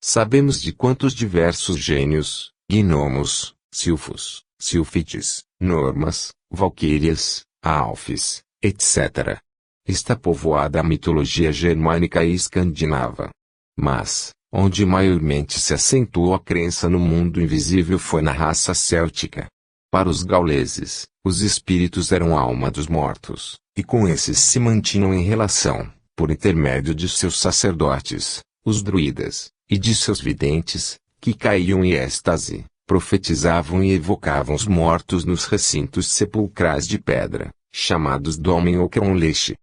Sabemos de quantos diversos gênios, gnomos, silfos, silfites, normas, valquírias, alfes, etc. está povoada a mitologia germânica e escandinava. Mas, onde maiormente se acentuou a crença no mundo invisível foi na raça céltica. Para os gauleses, os espíritos eram a alma dos mortos, e com esses se mantinham em relação, por intermédio de seus sacerdotes, os druidas, e de seus videntes, que caíam em êxtase, profetizavam e evocavam os mortos nos recintos sepulcrais de pedra, chamados Domen ou Kronleche.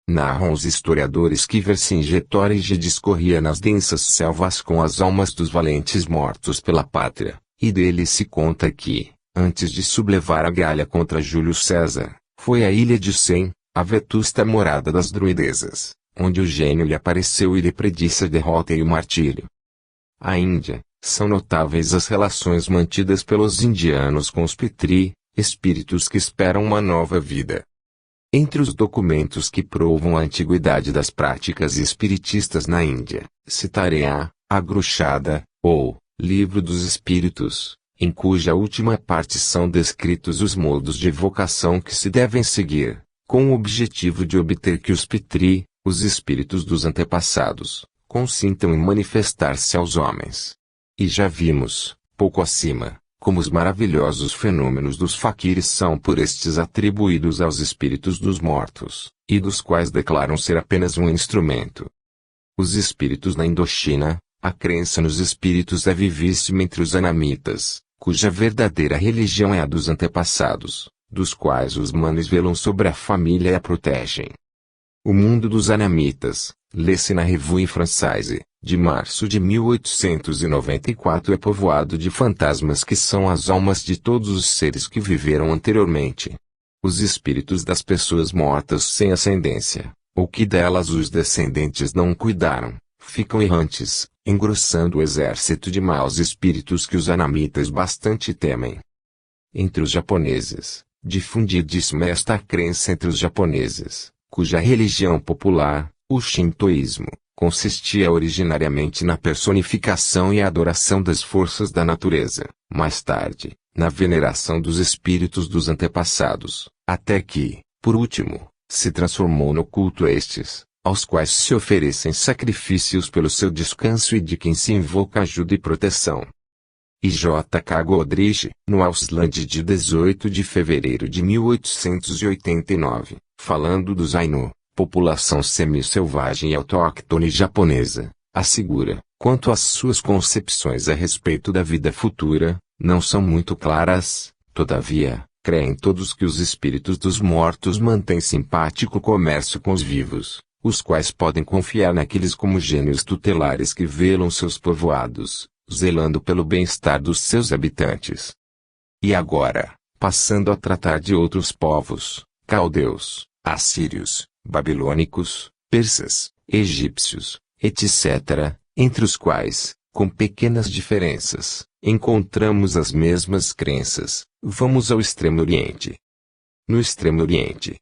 Narram os historiadores que Vercingetorige discorria nas densas selvas com as almas dos valentes mortos pela pátria, e dele se conta que, antes de sublevar a Gália contra Júlio César, foi à ilha de Sem, a vetusta morada das druidezas, onde o gênio lhe apareceu e lhe predisse a derrota e o martírio. A Índia, são notáveis as relações mantidas pelos indianos com os Pitri, espíritos que esperam uma nova vida. Entre os documentos que provam a antiguidade das práticas espiritistas na Índia, citarei a Agruchada, ou Livro dos Espíritos, em cuja última parte são descritos os modos de evocação que se devem seguir, com o objetivo de obter que os Pitri, os espíritos dos antepassados, consintam em manifestar-se aos homens. E já vimos, pouco acima, como os maravilhosos fenômenos dos faquires são por estes atribuídos aos espíritos dos mortos, e dos quais declaram ser apenas um instrumento. Os espíritos na Indochina, a crença nos espíritos é vivíssima entre os anamitas, cuja verdadeira religião é a dos antepassados, dos quais os manes velam sobre a família e a protegem. O mundo dos anamitas, lê-se na Revue Française, de março de 1894, é povoado de fantasmas que são as almas de todos os seres que viveram anteriormente. Os espíritos das pessoas mortas sem ascendência, ou que delas os descendentes não cuidaram, ficam errantes, engrossando o exército de maus espíritos que os anamitas bastante temem. Entre os japoneses, difundidíssima é esta crença entre os japoneses, cuja religião popular, o shintoísmo, consistia originariamente na personificação e adoração das forças da natureza, mais tarde, na veneração dos espíritos dos antepassados, até que, por último, se transformou no culto a estes, aos quais se oferecem sacrifícios pelo seu descanso e de quem se invoca ajuda e proteção. E J. K. Godrich, no Ausland de 18 de fevereiro de 1889, falando dos Ainu, população semi-selvagem e autóctone japonesa, assegura, quanto às suas concepções a respeito da vida futura, não são muito claras, todavia, creem todos que os espíritos dos mortos mantêm simpático comércio com os vivos, os quais podem confiar naqueles como gênios tutelares que velam seus povoados, zelando pelo bem-estar dos seus habitantes. E agora, passando a tratar de outros povos, caldeus, assírios, babilônicos, persas, egípcios, etc., entre os quais, com pequenas diferenças, encontramos as mesmas crenças, vamos ao Extremo Oriente. No Extremo Oriente,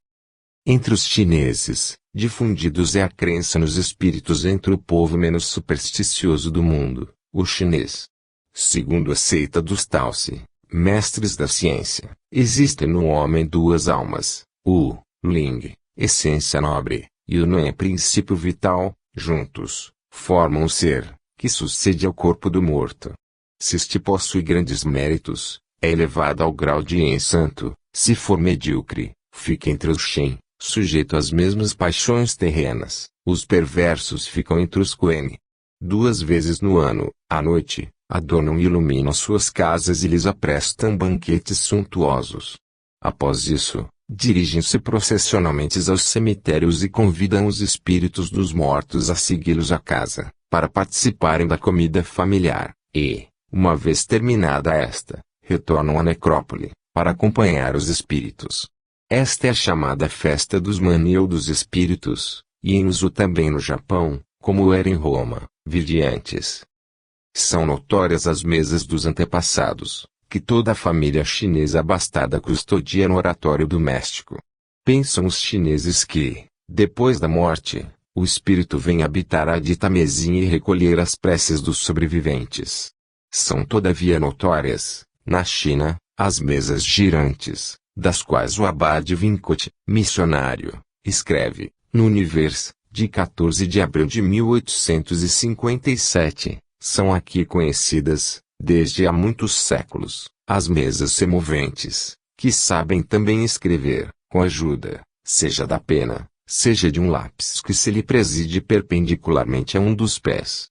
entre os chineses, difundidos é a crença nos espíritos entre o povo menos supersticioso do mundo, o chinês. Segundo a seita dos Taoci, mestres da ciência, existem no homem duas almas, o Ling, essência nobre, e o Nuan, princípio vital, juntos, formam um ser, que sucede ao corpo do morto. Se este possui grandes méritos, é elevado ao grau de santo. Se for medíocre, fica entre os Shen, sujeito às mesmas paixões terrenas. Os perversos ficam entre os Quen. 2 vezes no ano, à noite, adornam e iluminam suas casas e lhes aprestam banquetes suntuosos. Após isso, dirigem-se processionalmente aos cemitérios e convidam os espíritos dos mortos a segui-los à casa, para participarem da comida familiar, e, uma vez terminada esta, retornam à necrópole, para acompanhar os espíritos. Esta é a chamada festa dos Mani ou dos espíritos, e em uso também no Japão, como era em Roma, vide antes. São notórias as mesas dos antepassados, que toda a família chinesa abastada custodia no oratório doméstico. Pensam os chineses que, depois da morte, o espírito vem habitar a dita mesinha e recolher as preces dos sobreviventes. São todavia notórias, na China, as mesas girantes, das quais o Abade Vincot, missionário, escreve, no Universo, de 14 de abril de 1857, são aqui conhecidas, desde há muitos séculos, as mesas semoventes, que sabem também escrever, com ajuda, seja da pena, seja de um lápis que se lhe preside perpendicularmente a um dos pés.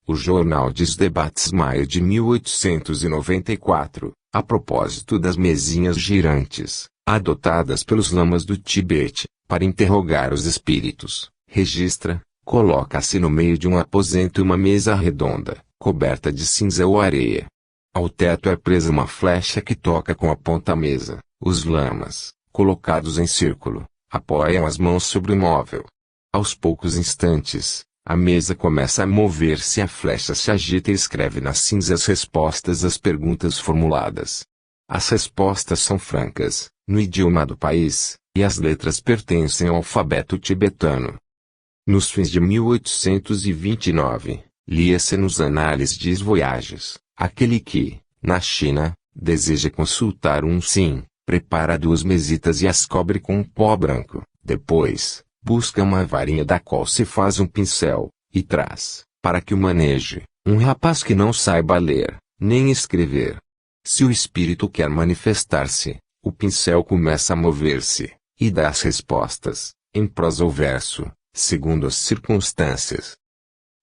O Jornal dos Debates Maio de 1894, a propósito das mesinhas girantes, adotadas pelos lamas do Tibete, para interrogar os espíritos, registra, coloca-se no meio de um aposento uma mesa redonda, coberta de cinza ou areia. Ao teto é presa uma flecha que toca com a ponta a mesa. Os lamas, colocados em círculo, apoiam as mãos sobre o móvel. Aos poucos instantes, a mesa começa a mover-se e a flecha se agita e escreve na cinza as respostas às perguntas formuladas. As respostas são francas, no idioma do país, e as letras pertencem ao alfabeto tibetano. Nos fins de 1829, lia-se nos Anales des Voyages, aquele que, na China, deseja consultar um sim, prepara 2 mesitas e as cobre com um pó branco, depois, busca uma varinha da qual se faz um pincel, e traz, para que o maneje, um rapaz que não saiba ler, nem escrever. Se o espírito quer manifestar-se, o pincel começa a mover-se, e dá as respostas, em prosa ou verso, segundo as circunstâncias.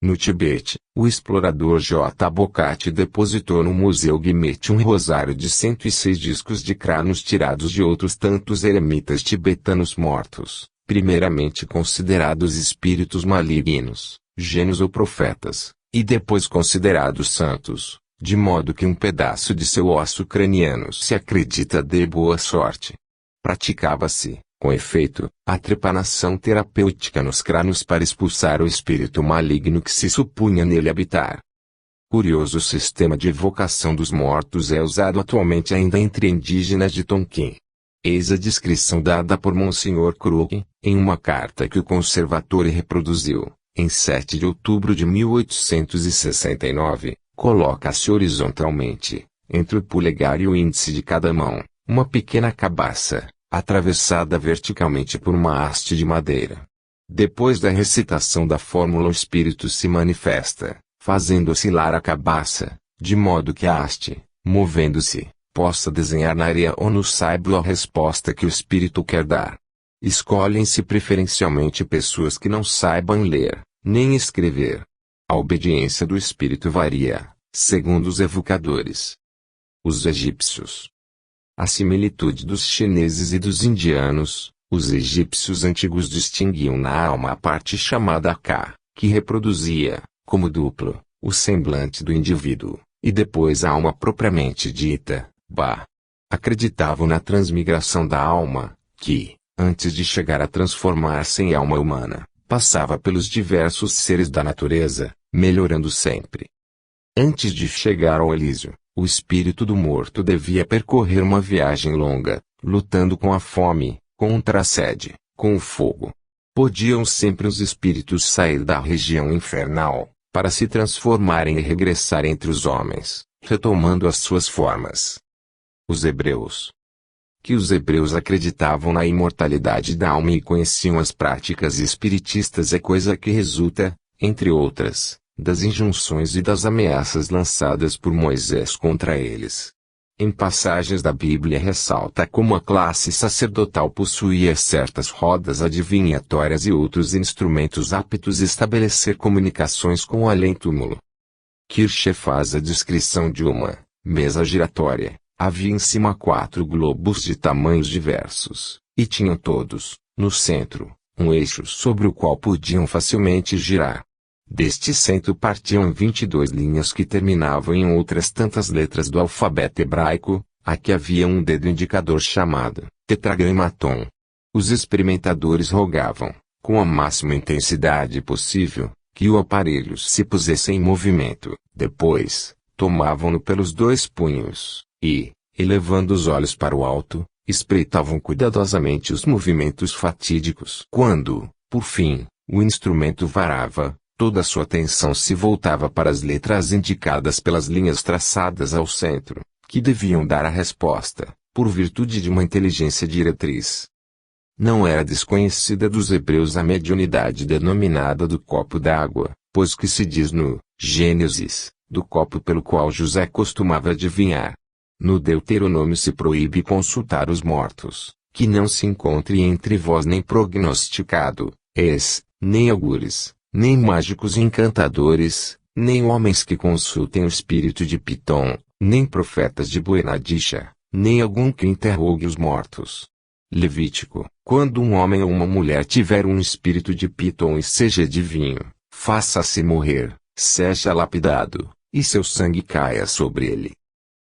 No Tibete, o explorador J. Bocati depositou no Museu Guimet um rosário de 106 discos de crânios tirados de outros tantos eremitas tibetanos mortos, primeiramente considerados espíritos malignos, gênios ou profetas, e depois considerados santos, de modo que um pedaço de seu osso craniano se acredita de boa sorte. Praticava-se, com efeito, a trepanação terapêutica nos crânios para expulsar o espírito maligno que se supunha nele habitar. Curioso sistema de evocação dos mortos é usado atualmente ainda entre indígenas de Tonkin. Eis a descrição dada por Monsenhor Crook, em uma carta que o Conservatório reproduziu, em 7 de outubro de 1869, coloca-se horizontalmente, entre o polegar e o índice de cada mão, uma pequena cabaça, atravessada verticalmente por uma haste de madeira. Depois da recitação da fórmula o espírito se manifesta, fazendo oscilar a cabaça, de modo que a haste, movendo-se, possa desenhar na areia ou no saibro a resposta que o espírito quer dar. Escolhem-se preferencialmente pessoas que não saibam ler, nem escrever. A obediência do espírito varia, segundo os evocadores. Os egípcios. A similitude dos chineses e dos indianos, os egípcios antigos distinguiam na alma a parte chamada Ka, que reproduzia, como duplo, o semblante do indivíduo, e depois a alma propriamente dita, Ba. Acreditavam na transmigração da alma, que, antes de chegar a transformar-se em alma humana, passava pelos diversos seres da natureza, melhorando sempre. Antes de chegar ao Elísio, o espírito do morto devia percorrer uma viagem longa, lutando com a fome, contra a sede, com o fogo. Podiam sempre os espíritos sair da região infernal, para se transformarem e regressar entre os homens, retomando as suas formas. Os hebreus. Que os hebreus acreditavam na imortalidade da alma e conheciam as práticas espiritistas é coisa que resulta, entre outras, das injunções e das ameaças lançadas por Moisés contra eles. Em passagens da Bíblia ressalta como a classe sacerdotal possuía certas rodas adivinhatórias e outros instrumentos aptos a estabelecer comunicações com o além-túmulo. Kircher faz a descrição de uma mesa giratória. Havia em cima 4 globos de tamanhos diversos, e tinham todos, no centro, um eixo sobre o qual podiam facilmente girar. Deste centro partiam 22 linhas que terminavam em outras tantas letras do alfabeto hebraico. Aqui havia um dedo indicador chamado tetragramaton. Os experimentadores rogavam, com a máxima intensidade possível, que o aparelho se pusesse em movimento. Depois, tomavam-no pelos 2 punhos, e, elevando os olhos para o alto, espreitavam cuidadosamente os movimentos fatídicos. Quando, por fim, o instrumento varava, toda a sua atenção se voltava para as letras indicadas pelas linhas traçadas ao centro, que deviam dar a resposta, por virtude de uma inteligência diretriz. Não era desconhecida dos hebreus a mediunidade denominada do copo d'água, pois que se diz no Gênesis, do copo pelo qual José costumava adivinhar. No Deuteronômio se proíbe consultar os mortos, que não se encontre entre vós nem prognosticado, nem augures, nem mágicos encantadores, nem homens que consultem o espírito de Pitom, nem profetas de Boenadisha, nem algum que interrogue os mortos. Levítico. Quando um homem ou uma mulher tiver um espírito de Pitom e seja adivinho, faça-se morrer, seja lapidado, e seu sangue caia sobre ele.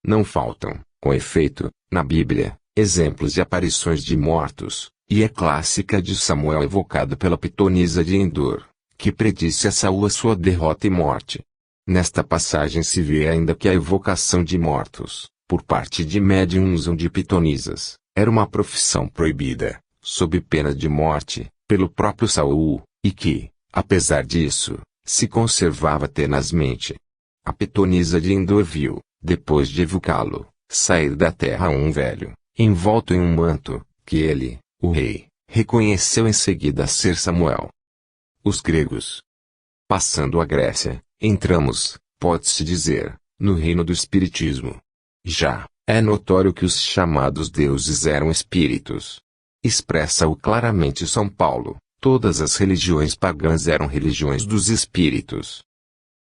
Não faltam, com efeito, na Bíblia, exemplos de aparições de mortos, e é clássica de Samuel evocado pela pitonisa de Endor, que predisse a Saul a sua derrota e morte. Nesta passagem se vê ainda que a evocação de mortos, por parte de médiuns ou de pitonisas, era uma profissão proibida, sob pena de morte, pelo próprio Saul, e que, apesar disso, se conservava tenazmente. A pitonisa de Endor viu, depois de evocá-lo, sair da terra um velho, envolto em um manto, que ele, o rei, reconheceu em seguida ser Samuel. Os gregos. Passando a Grécia, entramos, pode-se dizer, no reino do espiritismo. Já, é notório que os chamados deuses eram espíritos. Expressa-o claramente São Paulo, todas as religiões pagãs eram religiões dos espíritos.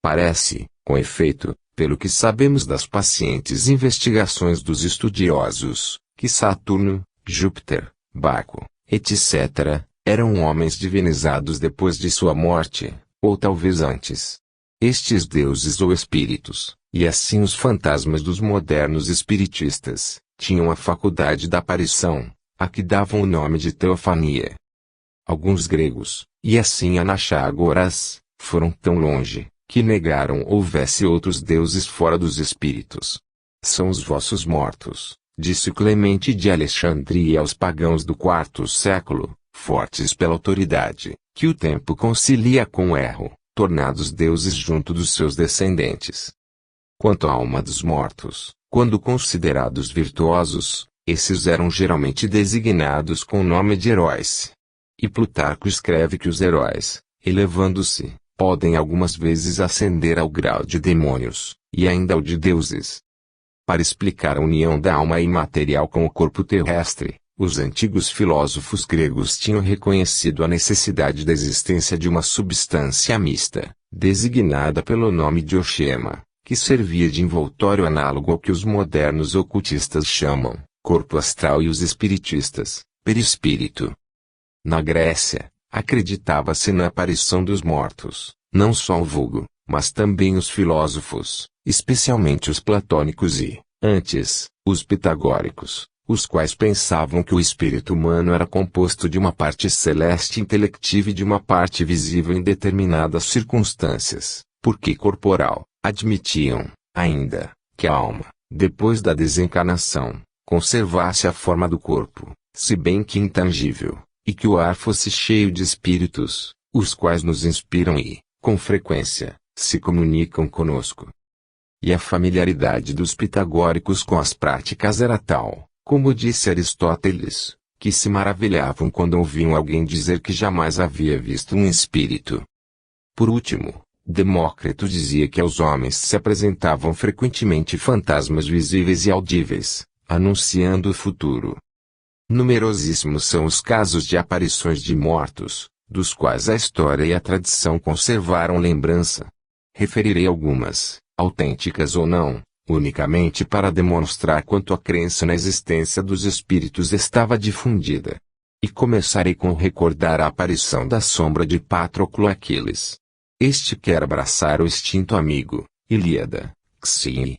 Parece, com efeito, pelo que sabemos das pacientes investigações dos estudiosos, que Saturno, Júpiter, Baco, etc., eram homens divinizados depois de sua morte, ou talvez antes. Estes deuses ou espíritos, e assim os fantasmas dos modernos espiritistas, tinham a faculdade da aparição, a que davam o nome de teofania. Alguns gregos, e assim Anaxágoras, foram tão longe, que negaram houvesse outros deuses fora dos espíritos. São os vossos mortos, disse Clemente de Alexandria aos pagãos do IV século, fortes pela autoridade, que o tempo concilia com o erro, tornados deuses junto dos seus descendentes. Quanto à alma dos mortos, quando considerados virtuosos, esses eram geralmente designados com o nome de heróis. E Plutarco escreve que os heróis, elevando-se, podem algumas vezes ascender ao grau de demônios, e ainda ao de deuses. Para explicar a união da alma imaterial com o corpo terrestre, os antigos filósofos gregos tinham reconhecido a necessidade da existência de uma substância mista, designada pelo nome de Oxema, que servia de envoltório análogo ao que os modernos ocultistas chamam corpo astral e os espiritistas, perispírito. Na Grécia, acreditava-se na aparição dos mortos, não só o vulgo, mas também os filósofos, especialmente os platônicos e, antes, os pitagóricos, os quais pensavam que o espírito humano era composto de uma parte celeste intelectiva e de uma parte visível em determinadas circunstâncias, porque corporal. Admitiam, ainda, que a alma, depois da desencarnação, conservasse a forma do corpo, se bem que intangível, e que o ar fosse cheio de espíritos, os quais nos inspiram e, com frequência, se comunicam conosco. E a familiaridade dos pitagóricos com as práticas era tal, como disse Aristóteles, que se maravilhavam quando ouviam alguém dizer que jamais havia visto um espírito. Por último, Demócrito dizia que aos homens se apresentavam frequentemente fantasmas visíveis e audíveis, anunciando o futuro. Numerosíssimos são os casos de aparições de mortos, dos quais a história e a tradição conservaram lembrança. Referirei algumas, autênticas ou não, unicamente para demonstrar quanto a crença na existência dos espíritos estava difundida. E começarei com recordar a aparição da sombra de Patroclo Aquiles. Este quer abraçar o extinto amigo, Ilíada, Xi.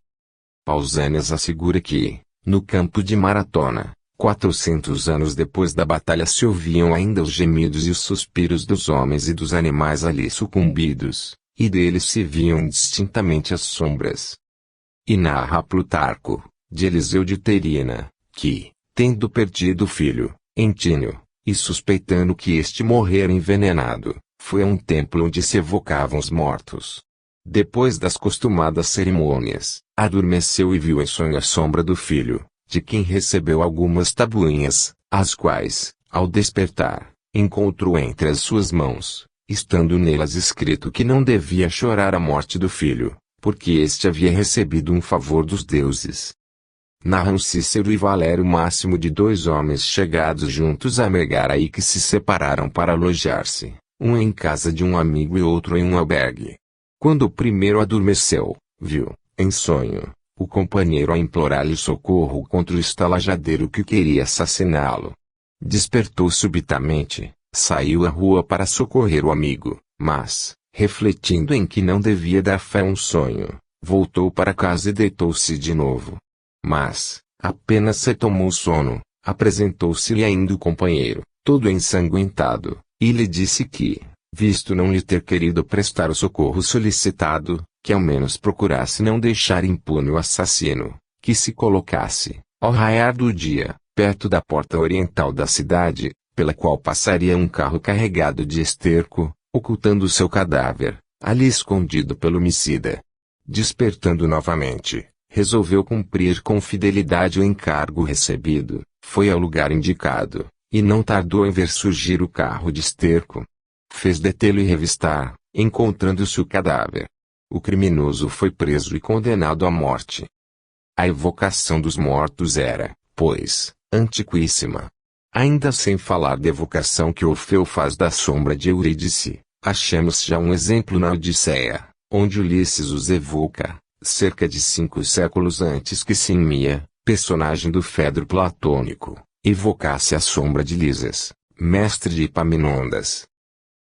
Pausanias assegura que, no campo de Maratona, 400 anos depois da batalha se ouviam ainda os gemidos e os suspiros dos homens e dos animais ali sucumbidos, e deles se viam distintamente as sombras. E narra Plutarco, de Eliseu de Terina, que, tendo perdido o filho, Entínio, e suspeitando que este morrera envenenado, foi a um templo onde se evocavam os mortos. Depois das costumadas cerimônias, adormeceu e viu em sonho a sombra do filho, de quem recebeu algumas tabuinhas, as quais, ao despertar, encontrou entre as suas mãos, estando nelas escrito que não devia chorar a morte do filho, porque este havia recebido um favor dos deuses. Narram Cícero e Valério Máximo de dois homens chegados juntos a Megara e que se separaram para alojar-se, um em casa de um amigo e outro em um albergue. Quando o primeiro adormeceu, viu, em sonho, o companheiro a implorar-lhe socorro contra o estalajadeiro que queria assassiná-lo. Despertou subitamente, saiu à rua para socorrer o amigo, mas, refletindo em que não devia dar fé a um sonho, voltou para casa e deitou-se de novo. Mas, apenas retomou o sono, apresentou-se-lhe ainda o companheiro, todo ensanguentado, e lhe disse que, visto não lhe ter querido prestar o socorro solicitado, que ao menos procurasse não deixar impune o assassino, que se colocasse, ao raiar do dia, perto da porta oriental da cidade, pela qual passaria um carro carregado de esterco, ocultando seu cadáver, ali escondido pelo homicida. Despertando novamente, resolveu cumprir com fidelidade o encargo recebido, foi ao lugar indicado, e não tardou em ver surgir o carro de esterco. Fez detê-lo e revistar, encontrando-se o cadáver. O criminoso foi preso e condenado à morte. A evocação dos mortos era, pois, antiquíssima. Ainda sem falar da evocação que Orfeu faz da sombra de Eurídice, achamos já um exemplo na Odisseia, onde Ulisses os evoca, cerca de 5 séculos antes que Sinmia, personagem do Fedro platônico, evocasse a sombra de Lisas, mestre de Epaminondas.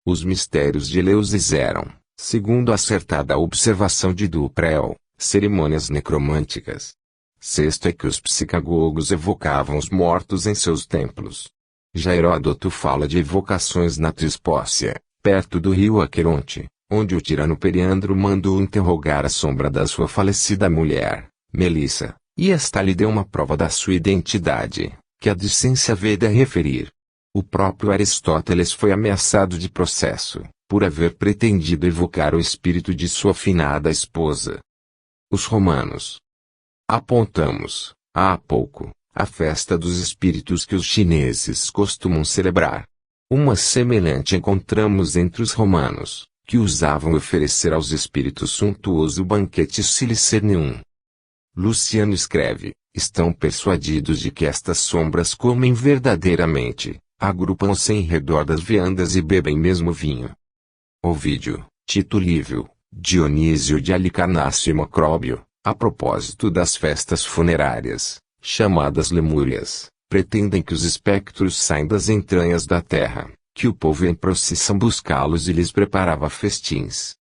Os mistérios de Eleusis eram, segundo acertada observação de Duprel, cerimônias necromânticas. Sexto é que os psicagogos evocavam os mortos em seus templos. Já Heródoto fala de evocações na Trispócia, perto do rio Aqueronte, onde o tirano Periandro mandou interrogar a sombra da sua falecida mulher, Melissa, e esta lhe deu uma prova da sua identidade, que a decência veda referir. O próprio Aristóteles foi ameaçado de processo, por haver pretendido evocar o espírito de sua finada esposa. Os romanos. Apontamos, há pouco, a festa dos espíritos que os chineses costumam celebrar. Uma semelhante encontramos entre os romanos, que usavam oferecer aos espíritos suntuoso banquete silicernium. Luciano escreve, estão persuadidos de que estas sombras comem verdadeiramente, agrupam-se em redor das viandas e bebem mesmo vinho. Ovídio, Tito Livio, Dionísio de Alicarnácio e Macróbio, a propósito das festas funerárias, chamadas lemúrias, pretendem que os espectros saem das entranhas da terra, que o povo em procissão buscá-los e lhes preparava festins.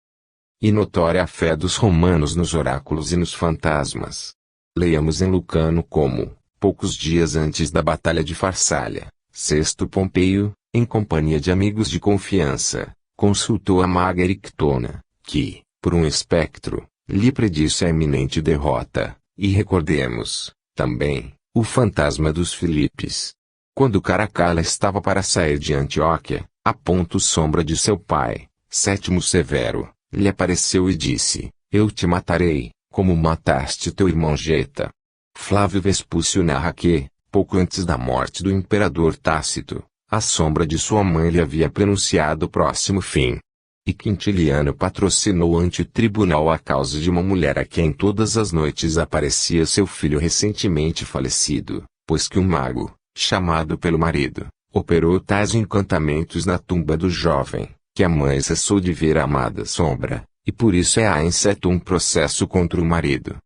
E notória a fé dos romanos nos oráculos e nos fantasmas. Leiamos em Lucano como, poucos dias antes da batalha de Farsália, Sexto Pompeio, em companhia de amigos de confiança, consultou a maga Erictona, que, por um espectro, lhe predisse a iminente derrota, e recordemos, também, o fantasma dos Filipes. Quando Caracalla estava para sair de Antioquia, a ponto sombra de seu pai, Sétimo Severo, lhe apareceu e disse, eu te matarei, como mataste teu irmão Geta. Flávio Vespúcio narra que, pouco antes da morte do imperador Tácito, a sombra de sua mãe lhe havia prenunciado o próximo fim. e Quintiliano patrocinou ante o tribunal a causa de uma mulher a quem todas as noites aparecia seu filho recentemente falecido, pois que um mago, chamado pelo marido, operou tais encantamentos na tumba do jovem, que a mãe cessou de ver a amada sombra, e por isso há encetou um processo contra o marido.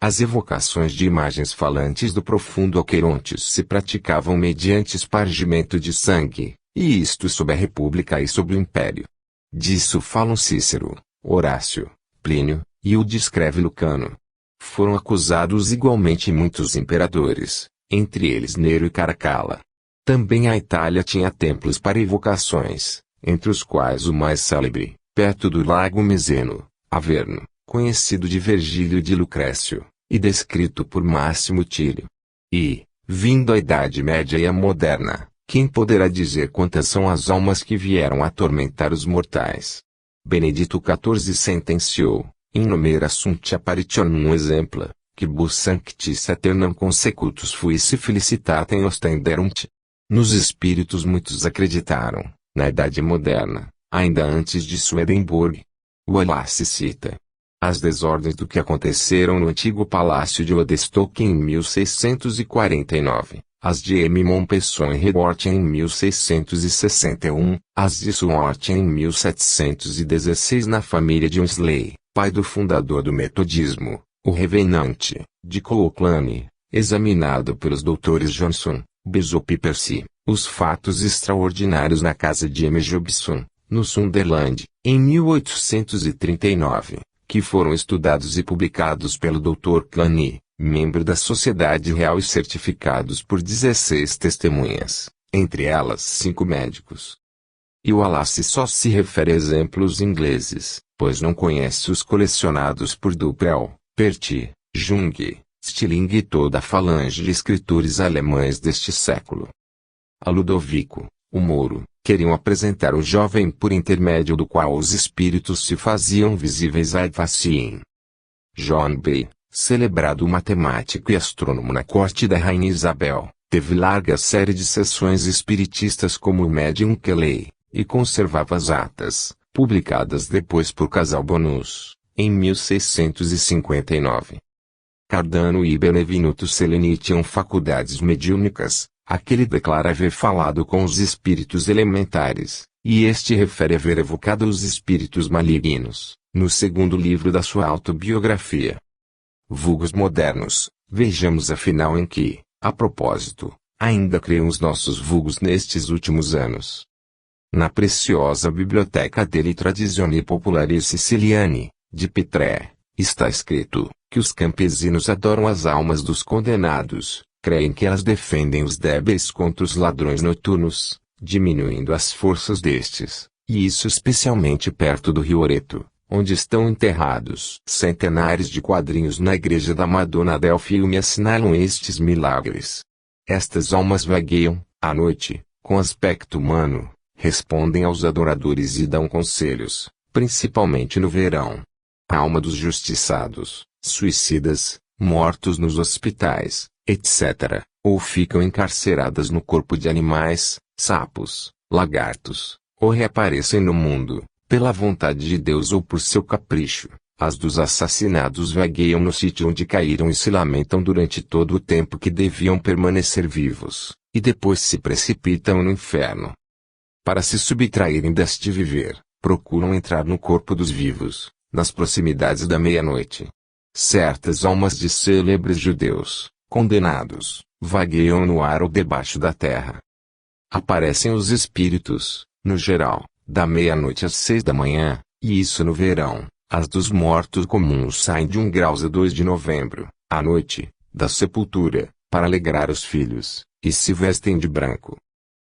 As evocações de imagens falantes do profundo Aquerontes se praticavam mediante espargimento de sangue, e isto sob a República e sob o Império. Disso falam Cícero, Horácio, Plínio, e o descreve Lucano. Foram acusados igualmente muitos imperadores, entre eles Nero e Caracalla. Também a Itália tinha templos para evocações, entre os quais o mais célebre, perto do lago Miseno, Averno, conhecido de Virgílio e de Lucrécio, e descrito por Máximo Tílio. E, vindo a Idade Média e a Moderna, quem poderá dizer quantas são as almas que vieram atormentar os mortais? Benedito XIV sentenciou, in numera sunt apparitionum exempla, quibus sanctis aeternam consecutus fuisse felicitatem ostenderunt. Nos espíritos muitos acreditaram, na Idade Moderna, ainda antes de Swedenborg. Wallace cita as desordens do que aconteceram no antigo palácio de Woodstock em 1649, as de M. Montpesson e Report em 1661, as de Swartz em 1716 na família de Wesley, pai do fundador do metodismo, o Revenante, de Cooclane, examinado pelos doutores Johnson, Bishop e Percy, os fatos extraordinários na casa de M. Jobson, no Sunderland, em 1839, que foram estudados e publicados pelo Dr. Clany, membro da Sociedade Real e certificados por 16 testemunhas, entre elas 5 médicos. E Wallace só se refere a exemplos ingleses, pois não conhece os colecionados por Duprel, Perty, Jung, Stilling e toda a falange de escritores alemães deste século. A Ludovico, o Mouro, queriam apresentar o jovem por intermédio do qual os espíritos se faziam visíveis ad faciem. John Bray, celebrado matemático e astrônomo na corte da Rainha Isabel, teve larga série de sessões espiritistas como o médium Kelly, e conservava as atas, publicadas depois por Casalbonus, em 1659. Cardano e Benevenuto Cellini tinham faculdades mediúnicas. Aquele declara haver falado com os espíritos elementares, e este refere haver evocado os espíritos malignos, no segundo livro da sua autobiografia. Vulgos modernos, vejamos afinal em que, a propósito, ainda creem os nossos vulgos nestes últimos anos. Na preciosa biblioteca dele Tradizioni Populari Siciliani, de Petré, está escrito, que os campesinos adoram as almas dos condenados, creem que elas defendem os débeis contra os ladrões noturnos, diminuindo as forças destes, e isso especialmente perto do Rio Oreto, onde estão enterrados. Centenares de quadrinhos na igreja da Madonna del Fiume assinalam estes milagres. Estas almas vagueiam, à noite, com aspecto humano, respondem aos adoradores e dão conselhos, principalmente no verão. A alma dos justiçados, suicidas, mortos nos hospitais, etc., ou ficam encarceradas no corpo de animais, sapos, lagartos, ou reaparecem no mundo, pela vontade de Deus ou por seu capricho. As dos assassinados vagueiam no sítio onde caíram e se lamentam durante todo o tempo que deviam permanecer vivos, e depois se precipitam no inferno. Para se subtraírem deste viver, procuram entrar no corpo dos vivos, nas proximidades da meia-noite. Certas almas de célebres judeus, condenados, vagueiam no ar ou debaixo da terra. Aparecem os espíritos, no geral, da meia-noite às 6 da manhã, e isso no verão. As dos mortos comuns saem de 1 graus a 2 de novembro, à noite, da sepultura, para alegrar os filhos, e se vestem de branco.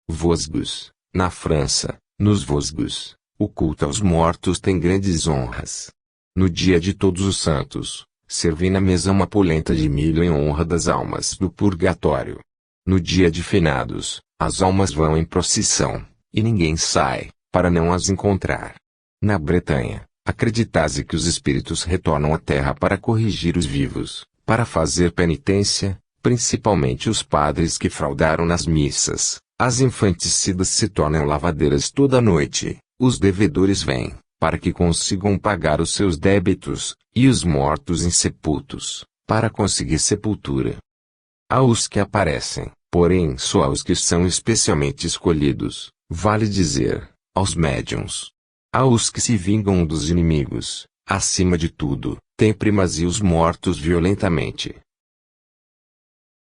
Vosgos, na França, nos Vosgos, o culto aos mortos tem grandes honras. No dia de Todos os Santos, servem na mesa uma polenta de milho em honra das almas do purgatório. No dia de Finados, as almas vão em procissão, e ninguém sai, para não as encontrar. Na Bretanha, acredita-se que os espíritos retornam à terra para corrigir os vivos, para fazer penitência, principalmente os padres que fraudaram nas missas. As infanticidas se tornam lavadeiras toda noite, os devedores vêm, para que consigam pagar os seus débitos, e os mortos insepultos, para conseguir sepultura. Há os que aparecem, porém só aos que são especialmente escolhidos, vale dizer, aos médiuns. Há os que se vingam dos inimigos, acima de tudo, têm primazia os mortos violentamente,